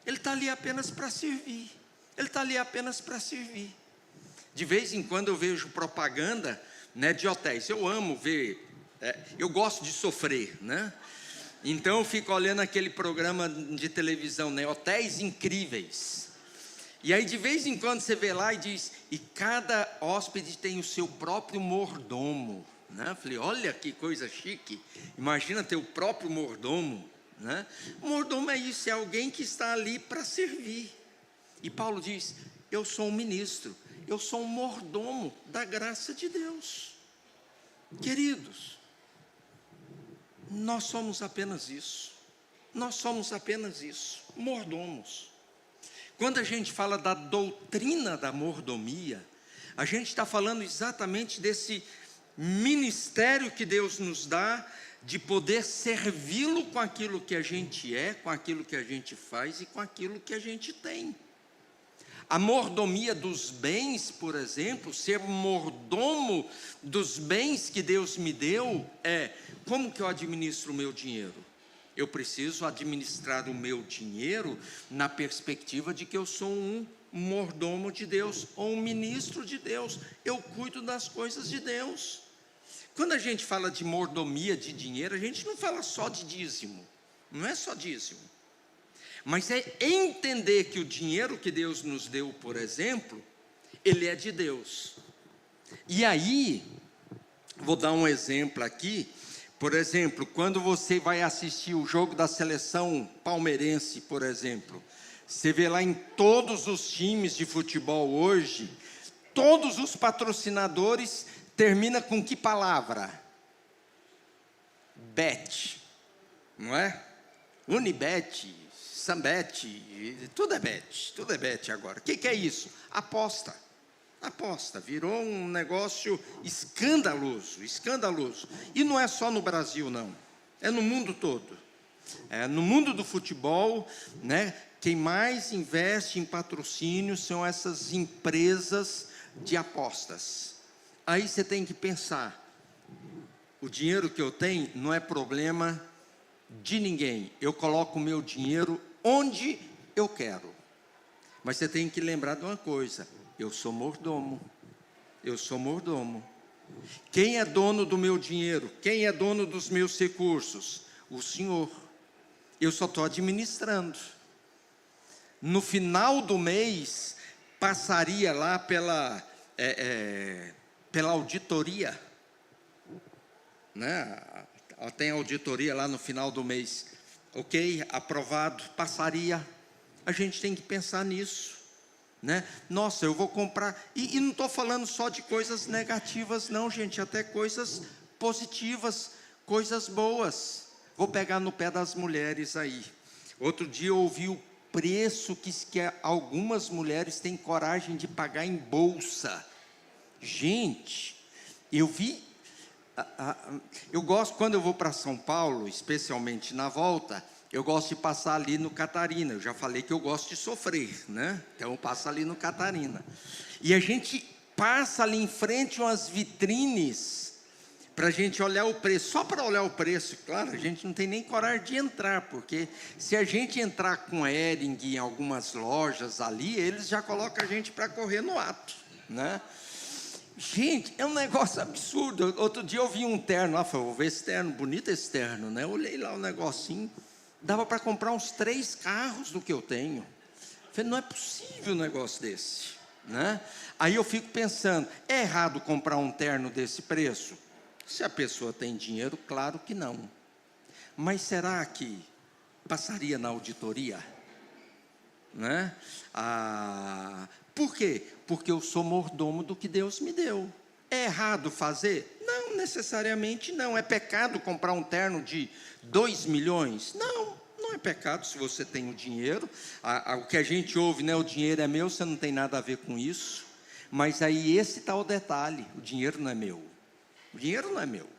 Ele está ali apenas para servir. Ele está ali apenas para servir. De vez em quando eu vejo propaganda, né, de hotéis. Eu amo ver, eu gosto de sofrer, né? Então eu fico olhando aquele programa de televisão, né, Hotéis Incríveis. E aí de vez em quando você vê lá e diz, e cada hóspede tem o seu próprio mordomo, né? Eu falei, olha que coisa chique, imagina ter o próprio mordomo, né? Mordomo é isso, é alguém que está ali para servir. E Paulo diz, eu sou um ministro, eu sou um mordomo da graça de Deus. Queridos, Nós somos apenas isso. Nós somos apenas isso, mordomos. Quando a gente fala da doutrina da mordomia, a gente está falando exatamente desse ministério que Deus nos dá, de poder servi-lo com aquilo que a gente é, com aquilo que a gente faz e com aquilo que a gente tem. A mordomia dos bens, por exemplo, ser mordomo dos bens que Deus me deu, como que eu administro o meu dinheiro? Eu preciso administrar o meu dinheiro na perspectiva de que eu sou um mordomo de Deus, ou um ministro de Deus. Eu cuido das coisas de Deus. Quando a gente fala de mordomia de dinheiro, a gente não fala só de dízimo, não é só dízimo, mas é entender que o dinheiro que Deus nos deu, por exemplo, ele é de Deus. E aí, vou dar um exemplo aqui. Por exemplo, quando você vai assistir o jogo da seleção palmeirense, por exemplo, você vê lá em todos os times de futebol hoje, todos os patrocinadores termina com que palavra? Bet, não é? Unibet, Sambet, tudo é bet agora. O que é isso? Aposta, virou um negócio escandaloso. E não é só no Brasil não, é no mundo todo. No mundo do futebol, né, quem mais investe em patrocínio são essas empresas de apostas. Aí você tem que pensar, o dinheiro que eu tenho não é problema de ninguém, eu coloco o meu dinheiro onde eu quero, mas você tem que lembrar de uma coisa, eu sou mordomo, quem é dono do meu dinheiro, quem é dono dos meus recursos? O Senhor, eu só estou administrando. No final do mês, passaria lá pela auditoria, né? Tem auditoria lá no final do mês, ok, aprovado, passaria. A gente tem que pensar nisso, né? Nossa, eu vou comprar, e não estou falando só de coisas negativas não, gente, até coisas positivas, coisas boas. Vou pegar no pé das mulheres aí. Outro dia eu ouvi o preço que algumas mulheres têm coragem de pagar em bolsa. Gente, eu vi, eu gosto, quando eu vou para São Paulo, especialmente na volta, eu gosto de passar ali no Catarina. Eu já falei que eu gosto de sofrer, né? Então eu passo ali no Catarina. E a gente passa ali em frente umas vitrines, para a gente olhar o preço, só para olhar o preço. Claro, a gente não tem nem coragem de entrar, porque se a gente entrar com Hering em algumas lojas ali, eles já colocam a gente para correr no ato, né? Gente, é um negócio absurdo. Outro dia eu vi um terno lá, falei, vou ver esse terno, bonito esse terno, né? Eu olhei lá o negocinho, dava para comprar uns 3 carros do que eu tenho. Falei, não é possível um negócio desse, né? Aí eu fico pensando, é errado comprar um terno desse preço? Se a pessoa tem dinheiro, claro que não. Mas será que passaria na auditoria? Né? Por quê? Porque eu sou mordomo do que Deus me deu. É errado fazer? Não, necessariamente não. É pecado comprar um terno de 2 milhões? Não, não é pecado se você tem o dinheiro. O que a gente ouve, né? O dinheiro é meu, você não tem nada a ver com isso. Mas aí esse está o detalhe, o dinheiro não é meu. O dinheiro não é meu.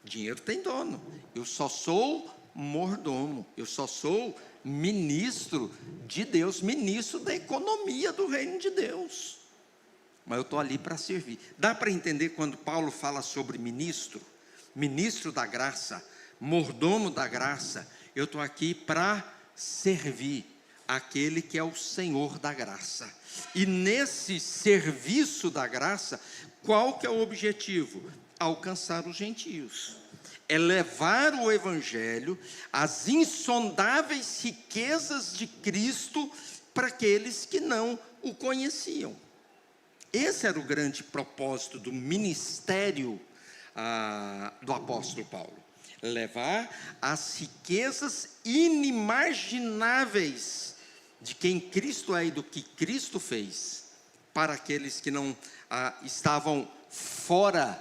O dinheiro tem dono. Eu só sou mordomo, eu só sou ministro de Deus, ministro da economia do reino de Deus. Mas eu estou ali para servir. Dá para entender quando Paulo fala sobre ministro, ministro da graça, mordomo da graça. Eu estou aqui para servir aquele que é o Senhor da graça. E nesse serviço da graça, qual que é o objetivo? Alcançar os gentios. É levar o evangelho, as insondáveis riquezas de Cristo para aqueles que não o conheciam. Esse era o grande propósito do ministério do apóstolo Paulo. Levar as riquezas inimagináveis de quem Cristo é e do que Cristo fez para aqueles que não estavam fora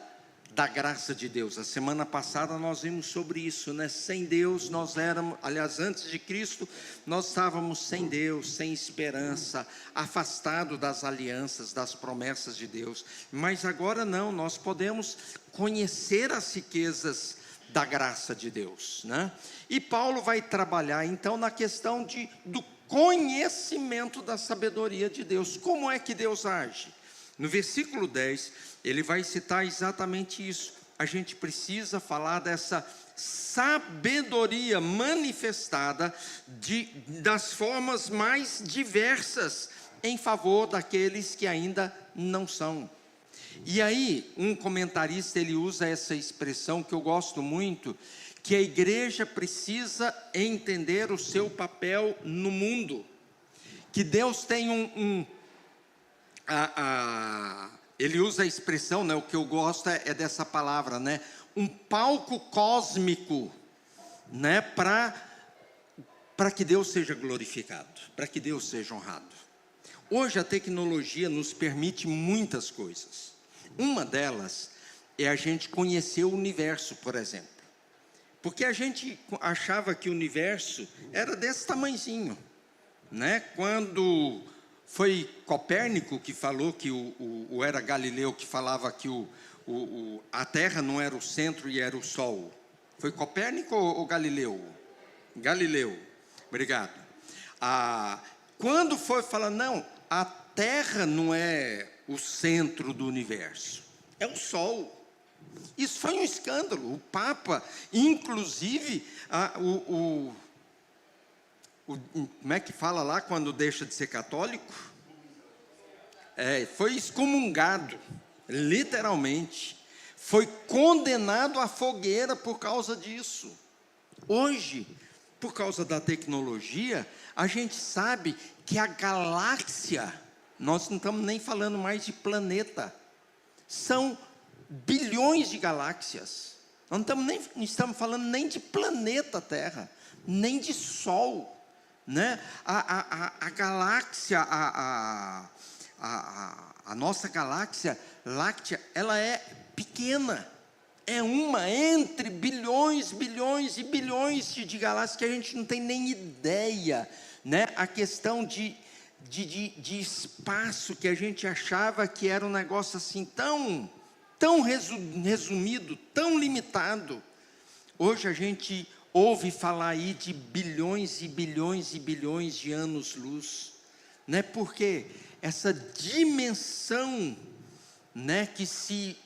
da graça de Deus. A semana passada nós vimos sobre isso, né? Sem Deus nós éramos, aliás, antes de Cristo, nós estávamos sem Deus, sem esperança, afastado das alianças, das promessas de Deus. Mas agora não, nós podemos conhecer as riquezas da graça de Deus, né? E Paulo vai trabalhar então na questão do conhecimento da sabedoria de Deus. Como é que Deus age? No versículo 10, ele vai citar exatamente isso. A gente precisa falar dessa sabedoria manifestada das formas mais diversas em favor daqueles que ainda não são. E aí, um comentarista, ele usa essa expressão que eu gosto muito, que a igreja precisa entender o seu papel no mundo. Que Deus tem ele usa a expressão, né, o que eu gosto é dessa palavra, né, um palco cósmico, né, para que Deus seja glorificado, para que Deus seja honrado. Hoje a tecnologia nos permite muitas coisas. Uma delas é a gente conhecer o universo, por exemplo. Porque a gente achava que o universo era desse tamanhozinho, né? Quando foi Copérnico que falou que ou era Galileu que falava que a Terra não era o centro e era o Sol. Foi Copérnico ou Galileu? Galileu, obrigado. Quando foi falar, não, a Terra não é o centro do universo, é o Sol. Isso foi um escândalo. O Papa, inclusive, como é que fala lá quando deixa de ser católico? Foi excomungado, literalmente. Foi condenado à fogueira por causa disso. Hoje, por causa da tecnologia, a gente sabe que a galáxia, nós não estamos nem falando mais de planeta, são bilhões de galáxias. Nós não estamos falando nem de planeta Terra, nem de Sol, né? A galáxia, a nossa galáxia láctea, ela é pequena, é uma entre bilhões, bilhões e bilhões de galáxias que a gente não tem nem ideia, né? A questão de espaço, que a gente achava que era um negócio assim tão resumido, tão limitado. Hoje a gente ouve falar aí de bilhões e bilhões e bilhões de anos-luz, né? Porque essa dimensão, né, que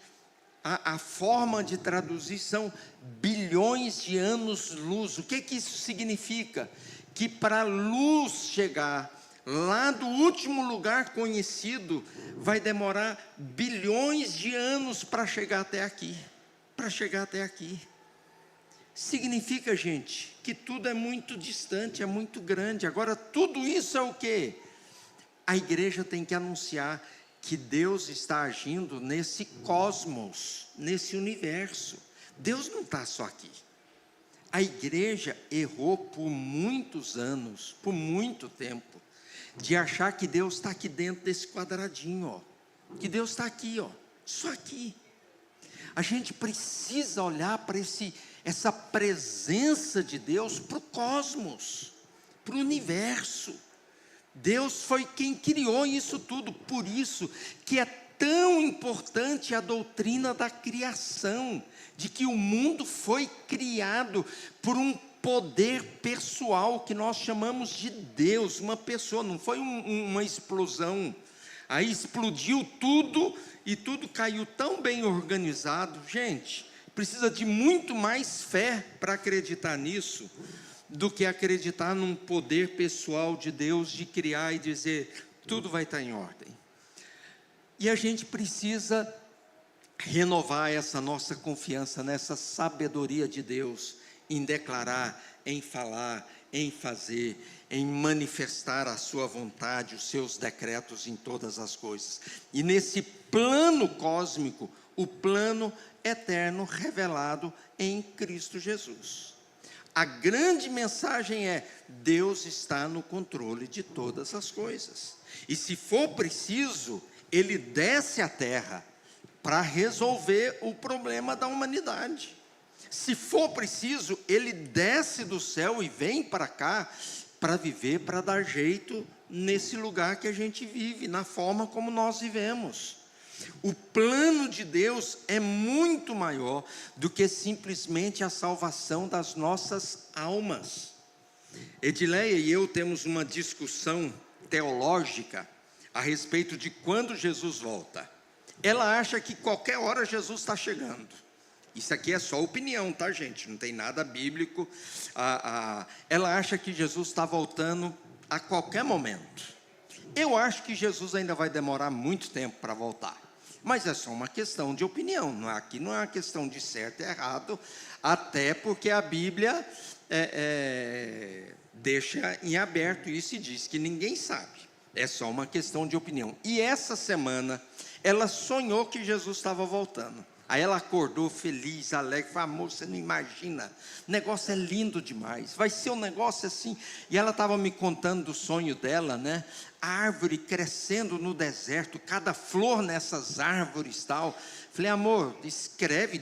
a forma de traduzir são bilhões de anos-luz. O que isso significa? Que para a luz chegar lá do último lugar conhecido, vai demorar bilhões de anos para chegar até aqui. Significa, gente, que tudo é muito distante, é muito grande. Agora, tudo isso é o quê? A igreja tem que anunciar que Deus está agindo nesse cosmos, nesse universo. Deus não está só aqui. A igreja errou por muitos anos, por muito tempo, de achar que Deus está aqui dentro desse quadradinho, ó. Que Deus está aqui, ó, só aqui. A gente precisa olhar para essa presença de Deus para o cosmos, para o universo. Deus foi quem criou isso tudo. Por isso que é tão importante a doutrina da criação, de que o mundo foi criado por um poder pessoal que nós chamamos de Deus, uma pessoa, não foi uma explosão. Aí explodiu tudo e tudo caiu tão bem organizado. Gente, precisa de muito mais fé para acreditar nisso do que acreditar num poder pessoal de Deus de criar e dizer tudo vai estar em ordem. E a gente precisa renovar essa nossa confiança nessa sabedoria de Deus, em declarar, em falar, em fazer, em manifestar a sua vontade, os seus decretos em todas as coisas. E nesse plano cósmico, o plano eterno revelado em Cristo Jesus. A grande mensagem é: Deus está no controle de todas as coisas. E se for preciso, Ele desce à terra para resolver o problema da humanidade. Se for preciso, ele desce do céu e vem para cá para viver, para dar jeito nesse lugar que a gente vive, na forma como nós vivemos. O plano de Deus é muito maior do que simplesmente a salvação das nossas almas. Edileia e eu temos uma discussão teológica a respeito de quando Jesus volta. Ela acha que qualquer hora Jesus está chegando. Isso aqui é só opinião, tá, gente? Não tem nada bíblico. Ela acha que Jesus está voltando a qualquer momento. Eu acho que Jesus ainda vai demorar muito tempo para voltar. Mas é só uma questão de opinião. Aqui não é uma questão de certo e errado, até porque a Bíblia deixa em aberto isso e diz que ninguém sabe. É só uma questão de opinião. E essa semana, ela sonhou que Jesus estava voltando. Aí ela acordou feliz, alegre, falou: amor, você não imagina, o negócio é lindo demais, vai ser um negócio assim. E ela estava me contando do sonho dela, né? A árvore crescendo no deserto, cada flor nessas árvores tal. Falei: amor, descreve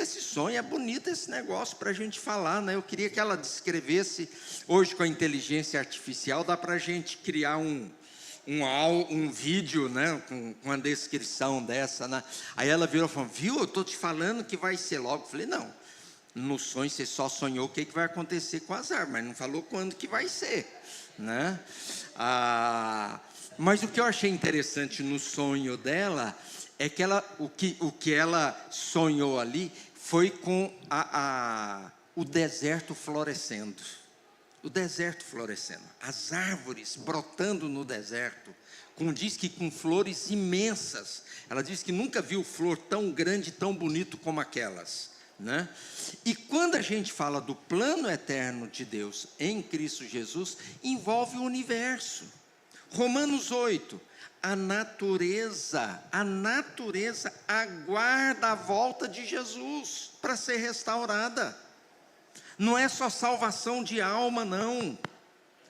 esse sonho, é bonito esse negócio para a gente falar, né? Eu queria que ela descrevesse. Hoje com a inteligência artificial dá para a gente criar um vídeo, né, com uma descrição dessa, né? Aí ela virou e falou: viu, eu estou te falando que vai ser logo. Eu falei: não, no sonho você só sonhou o que vai acontecer com as árvores, mas não falou quando que vai ser, né? Mas o que eu achei interessante no sonho dela é que o que ela sonhou ali foi com o deserto florescendo. O deserto florescendo, as árvores brotando no deserto, diz que com flores imensas. Ela disse que nunca viu flor tão grande, tão bonito como aquelas, né? E quando a gente fala do plano eterno de Deus em Cristo Jesus, envolve o universo. Romanos 8, a natureza aguarda a volta de Jesus para ser restaurada. Não é só salvação de alma, não.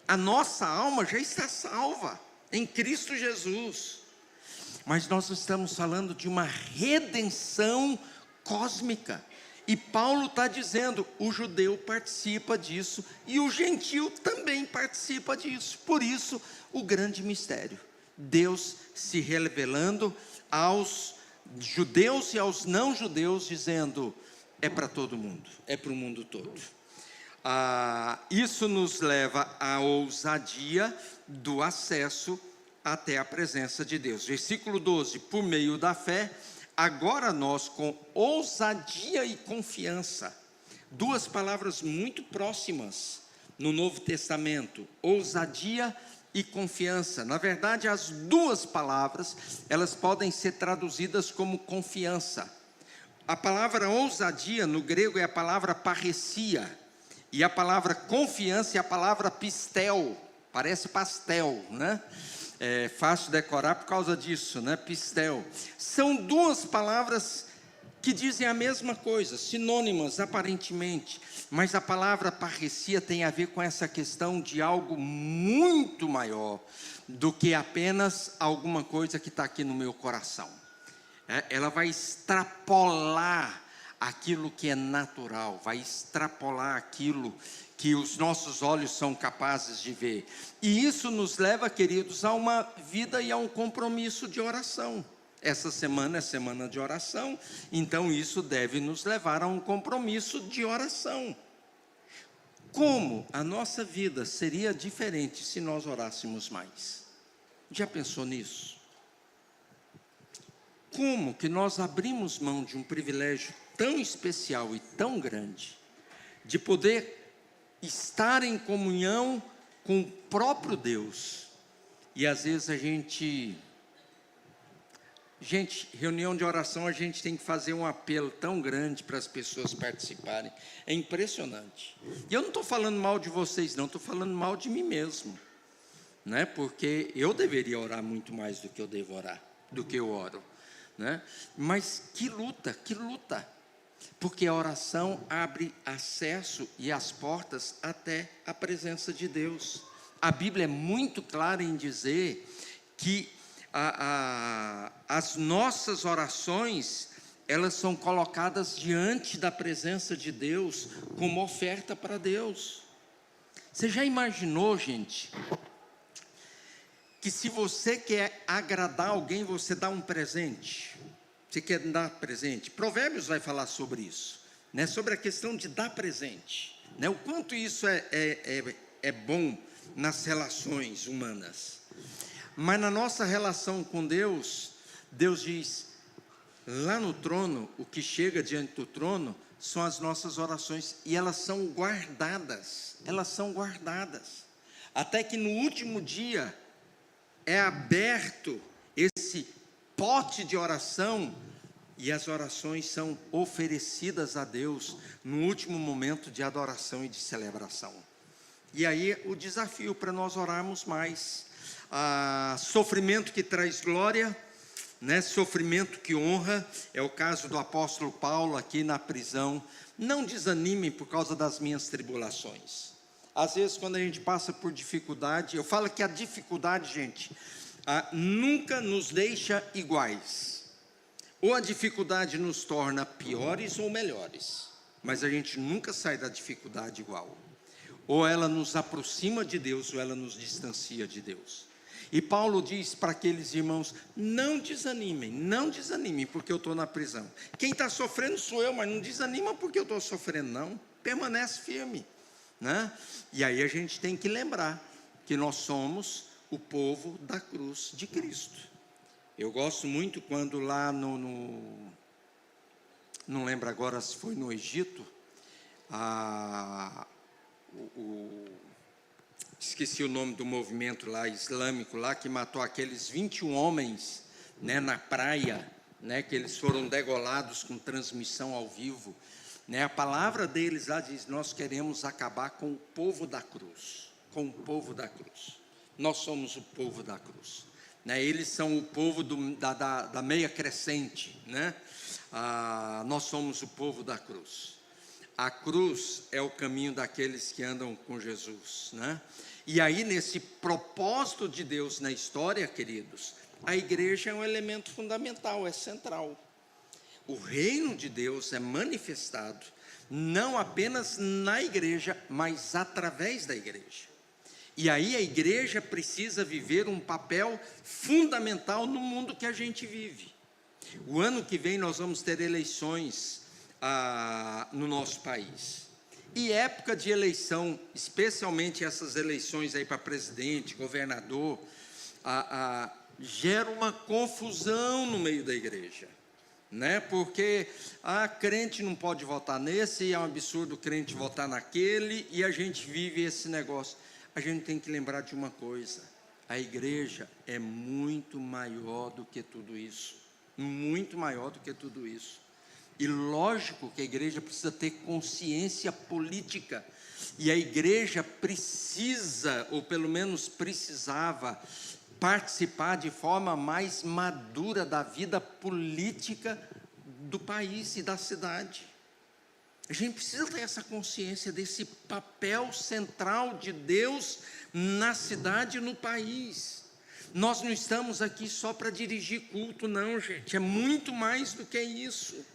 A nossa alma já está salva em Cristo Jesus. Mas nós estamos falando de uma redenção cósmica. E Paulo está dizendo: o judeu participa disso e o gentio também participa disso. Por isso, o grande mistério. Deus se revelando aos judeus e aos não judeus, dizendo: é para todo mundo, é para o mundo todo. Isso nos leva à ousadia do acesso até a presença de Deus. Versículo 12: por meio da fé, agora nós com ousadia e confiança. Duas palavras muito próximas no Novo Testamento: ousadia e confiança. Na verdade, as duas palavras, elas podem ser traduzidas como confiança. A palavra ousadia no grego é a palavra parresia. E a palavra confiança é a palavra pistel, parece pastel, né? É fácil decorar por causa disso, né? Pistel. São duas palavras que dizem a mesma coisa, sinônimas aparentemente, mas a palavra parresia tem a ver com essa questão de algo muito maior do que apenas alguma coisa que está aqui no meu coração. Ela vai extrapolar aquilo que é natural, vai extrapolar aquilo que os nossos olhos são capazes de ver. E isso nos leva, queridos, a uma vida e a um compromisso de oração. Essa semana é semana de oração, então isso deve nos levar a um compromisso de oração. Como a nossa vida seria diferente se nós orássemos mais? Já pensou nisso? Como que nós abrimos mão de um privilégio tão especial e tão grande, de poder estar em comunhão com o próprio Deus, e às vezes a gente, reunião de oração, a gente tem que fazer um apelo tão grande para as pessoas participarem, é impressionante. E eu não estou falando mal de vocês não, estou falando mal de mim mesmo, né? Porque eu deveria orar muito mais do que eu devo orar, do que eu oro, né? Mas que luta, porque a oração abre acesso e as portas até a presença de Deus. A Bíblia é muito clara em dizer que as nossas orações, elas são colocadas diante da presença de Deus, como oferta para Deus. Você já imaginou, gente, que se você quer agradar alguém, você dá um presente? Você quer dar presente? Provérbios vai falar sobre isso, né? Sobre a questão de dar presente, né? O quanto isso é bom nas relações humanas. Mas na nossa relação com Deus, Deus diz, lá no trono, o que chega diante do trono são as nossas orações, e elas são guardadas, até que no último dia é aberto esse pote de oração, e as orações são oferecidas a Deus no último momento de adoração e de celebração. E aí o desafio para nós orarmos mais. Sofrimento que traz glória, né? Sofrimento que honra, é o caso do apóstolo Paulo aqui na prisão. Não desanimem por causa das minhas tribulações. Às vezes quando a gente passa por dificuldade, eu falo que a dificuldade, gente, nunca nos deixa iguais. Ou a dificuldade nos torna piores ou melhores, mas a gente nunca sai da dificuldade igual. Ou ela nos aproxima de Deus, ou ela nos distancia de Deus. E Paulo diz para aqueles irmãos, não desanimem, porque eu estou na prisão. Quem está sofrendo sou eu, mas não desanima porque eu estou sofrendo, não. Permanece firme, né? E aí a gente tem que lembrar que nós somos o povo da cruz de Cristo. Eu gosto muito quando lá não lembro agora se foi no Egito, esqueci o nome do movimento lá, islâmico lá, que matou aqueles 21 homens, né, na praia, né, que eles foram degolados com transmissão ao vivo, né? A palavra deles lá diz, nós queremos acabar com o povo da cruz, nós somos o povo da cruz, né? Eles são o povo da meia crescente, né? Nós somos o povo da cruz. A cruz é o caminho daqueles que andam com Jesus, né? E aí, nesse propósito de Deus na história, queridos, a igreja é um elemento fundamental, é central. O reino de Deus é manifestado não apenas na igreja, mas através da igreja. E aí a igreja precisa viver um papel fundamental no mundo que a gente vive. O ano que vem nós vamos ter eleições no nosso país. E época de eleição, especialmente essas eleições aí para presidente, governador, gera uma confusão no meio da igreja, né? Porque crente não pode votar nesse, é um absurdo crente votar naquele, e a gente vive esse negócio. A gente tem que lembrar de uma coisa, a igreja é muito maior do que tudo isso, muito maior do que tudo isso. E lógico que a igreja precisa ter consciência política, e a igreja precisa, ou pelo menos precisava, participar de forma mais madura da vida política do país e da cidade. A gente precisa ter essa consciência desse papel central de Deus na cidade e no país. Nós não estamos aqui só para dirigir culto, não, gente, é muito mais do que isso.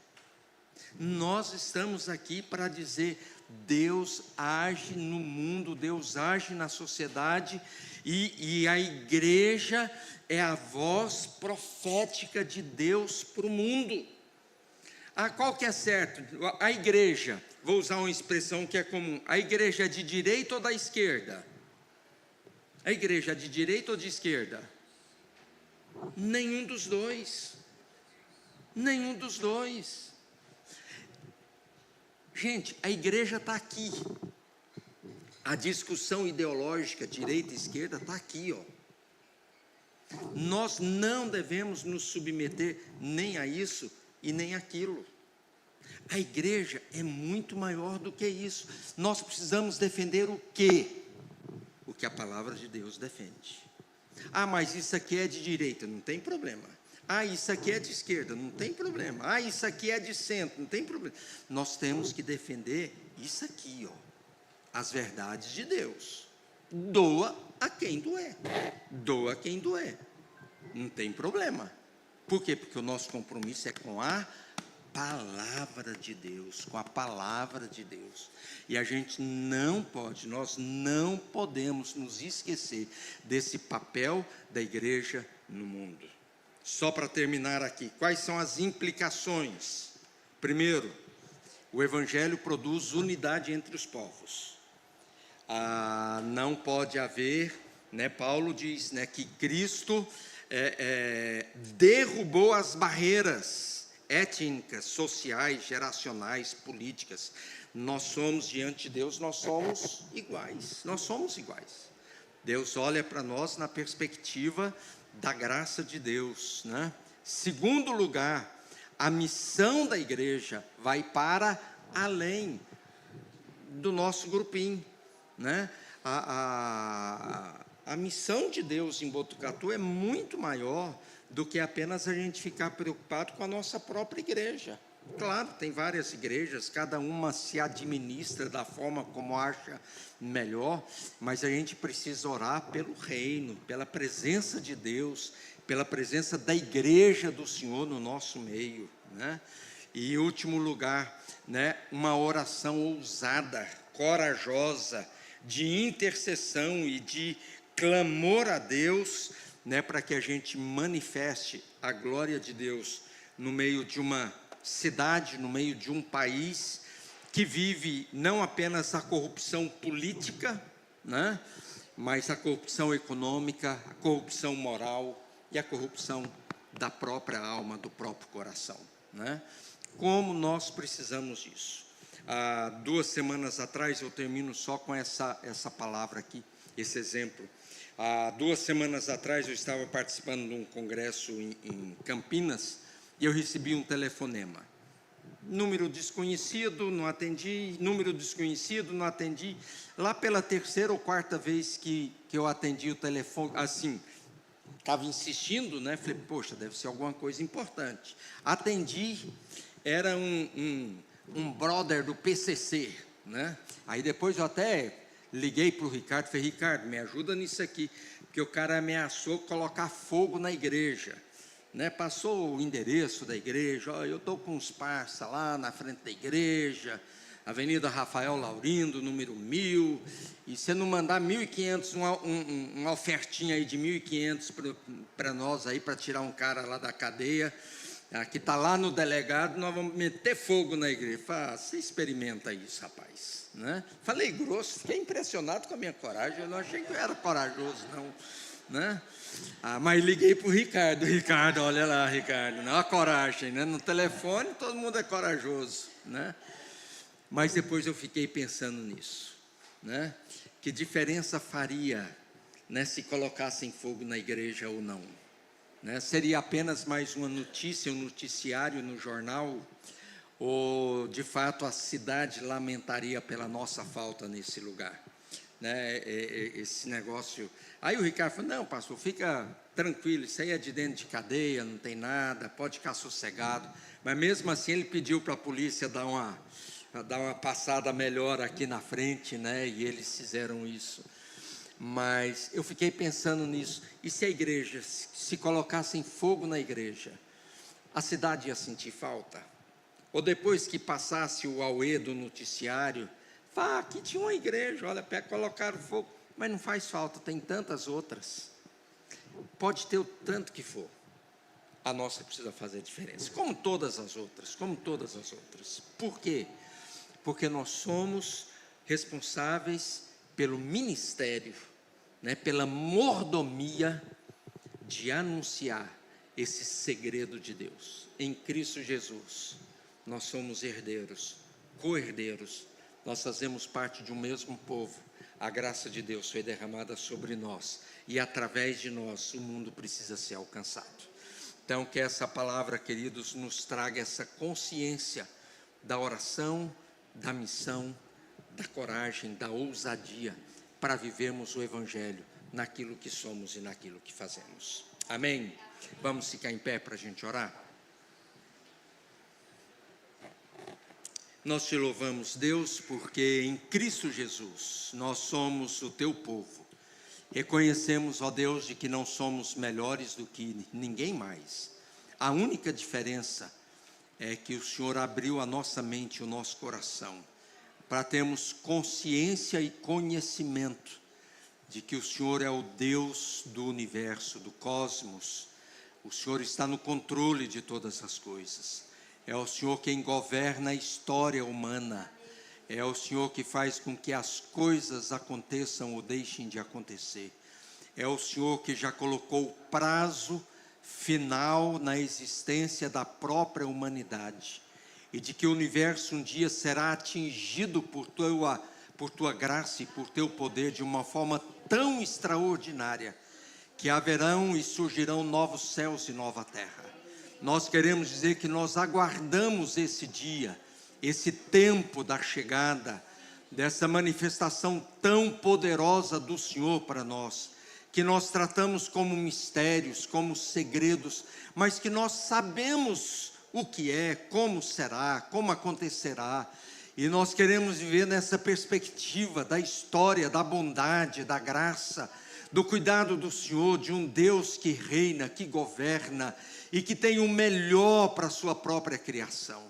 Nós estamos aqui para dizer, Deus age no mundo, Deus age na sociedade, e a igreja é a voz profética de Deus para o mundo. Qual que é certo? A igreja, vou usar uma expressão que é comum, a igreja é de direita ou da esquerda? A igreja é de direita ou de esquerda? Nenhum dos dois. Nenhum dos dois. Gente, a igreja está aqui. A discussão ideológica, direita e esquerda, está aqui, ó. Nós não devemos nos submeter nem a isso e nem aquilo. A igreja é muito maior do que isso. Nós precisamos defender o quê? O que a palavra de Deus defende. Mas isso aqui é de direita, não tem problema. Isso aqui é de esquerda, não tem problema. Isso aqui é de centro, não tem problema. Nós temos que defender isso aqui, ó, as verdades de Deus. Doa a quem doer. Doa a quem doer. Não tem problema. Por quê? Porque o nosso compromisso é com a palavra de Deus, com a palavra de Deus. E a gente não pode, nós não podemos nos esquecer desse papel da igreja no mundo. Só para terminar aqui, quais são as implicações? Primeiro, o evangelho produz unidade entre os povos. Não pode haver, Paulo diz, que Cristo derrubou as barreiras étnicas, sociais, geracionais, políticas. Nós somos diante de Deus, nós somos iguais. Deus olha para nós na perspectiva da graça de Deus, Segundo lugar, a missão da igreja vai para além do nosso grupinho, A missão de Deus em Botucatu é muito maior do que apenas a gente ficar preocupado com a nossa própria igreja. Claro, tem várias igrejas, cada uma se administra da forma como acha melhor, mas a gente precisa orar pelo reino, pela presença de Deus, pela presença da igreja do Senhor no nosso meio, E em último lugar, uma oração ousada, corajosa, de intercessão e de clamor a Deus, para que a gente manifeste a glória de Deus no meio de uma cidade, no meio de um país que vive não apenas a corrupção política, mas a corrupção econômica, a corrupção moral e a corrupção da própria alma, do próprio coração, Como nós precisamos disso. Há 2 semanas atrás, eu termino só com essa palavra aqui, esse exemplo. Há 2 semanas atrás eu estava participando de um congresso em Campinas e eu recebi um telefonema. Número desconhecido, não atendi. Lá pela 3ª ou 4ª vez que eu atendi o telefone, assim, estava insistindo, Falei, poxa, deve ser alguma coisa importante. Atendi, era um brother do PCC, Aí depois eu até liguei para o Ricardo, falei, Ricardo, me ajuda nisso aqui, porque o cara ameaçou colocar fogo na igreja, Passou o endereço da igreja, eu estou com uns parça lá na frente da igreja, Avenida Rafael Laurindo, número 1000, e se não mandar 1.500, uma ofertinha aí de 1.500 para nós aí, para tirar um cara lá da cadeia, que está lá no delegado, nós vamos meter fogo na igreja. Falei, você experimenta isso, rapaz, Falei grosso, fiquei impressionado com a minha coragem, eu não achei que eu era corajoso, não, mas liguei para o Ricardo, olha lá, Ricardo, não, a coragem, no telefone todo mundo é corajoso, mas depois eu fiquei pensando nisso, que diferença faria, se colocassem fogo na igreja ou não, seria apenas mais uma notícia, um noticiário no jornal, ou de fato a cidade lamentaria pela nossa falta nesse lugar, esse negócio. Aí o Ricardo falou, não, pastor, fica tranquilo, isso aí é de dentro de cadeia, não tem nada, pode ficar sossegado. Mas mesmo assim ele pediu para a polícia dar uma passada melhor aqui na frente, e eles fizeram isso. Mas eu fiquei pensando nisso, e se a igreja, se colocassem fogo na igreja, a cidade ia sentir falta? Ou depois que passasse o auê do noticiário, aqui tinha uma igreja, olha, colocaram fogo, mas não faz falta, tem tantas outras. Pode ter o tanto que for, a nossa precisa fazer diferença, como todas as outras. Por quê? Porque nós somos responsáveis pelo ministério, pela mordomia de anunciar esse segredo de Deus. Em Cristo Jesus, nós somos herdeiros, co-herdeiros, nós fazemos parte de um mesmo povo. A graça de Deus foi derramada sobre nós, e através de nós o mundo precisa ser alcançado. Então que essa palavra, queridos, nos traga essa consciência da oração, da missão, da coragem, da ousadia, para vivermos o Evangelho naquilo que somos e naquilo que fazemos. Amém? Vamos ficar em pé para a gente orar? Nós te louvamos, Deus, porque em Cristo Jesus nós somos o teu povo, Reconhecemos, ó Deus, de que não somos melhores do que ninguém mais. A única diferença é que o Senhor abriu a nossa mente, o nosso coração, para termos consciência e conhecimento de que o Senhor é o Deus do universo, do cosmos. O Senhor está no controle de todas as coisas. É o Senhor quem governa a história humana. É o Senhor que faz com que as coisas aconteçam ou deixem de acontecer. É o Senhor que já colocou o prazo final na existência da própria humanidade. E de que o universo um dia será atingido por tua graça e por teu poder de uma forma tão extraordinária, que haverão e surgirão novos céus e nova terra. Nós queremos dizer que nós aguardamos esse dia, esse tempo da chegada, dessa manifestação tão poderosa do Senhor para nós, que nós tratamos como mistérios, como segredos, mas que nós sabemos o que é, como será, como acontecerá, e nós queremos viver nessa perspectiva da história, da bondade, da graça, do cuidado do Senhor, de um Deus que reina, que governa e que tem o melhor para a sua própria criação.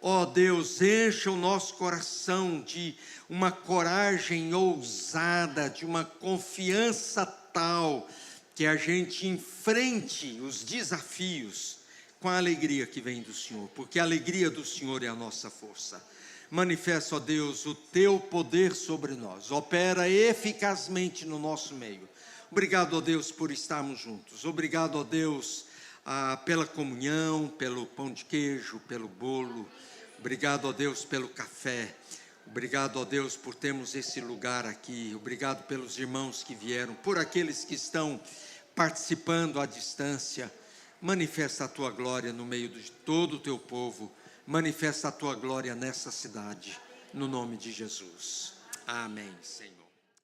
Ó Deus, encha o nosso coração de uma coragem ousada, de uma confiança tal, que a gente enfrente os desafios com a alegria que vem do Senhor, porque a alegria do Senhor é a nossa força. Manifesta, ó Deus, o teu poder sobre nós, opera eficazmente no nosso meio. Obrigado, ó Deus, por estarmos juntos. Obrigado, ó Deus, pela comunhão, pelo pão de queijo, pelo bolo. Obrigado, ó Deus, pelo café. Obrigado, ó Deus, por termos esse lugar aqui. Obrigado pelos irmãos que vieram, por aqueles que estão participando à distância. Manifesta a tua glória no meio de todo o teu povo. Manifesta a tua glória nessa cidade, no nome de Jesus. Amém, Senhor.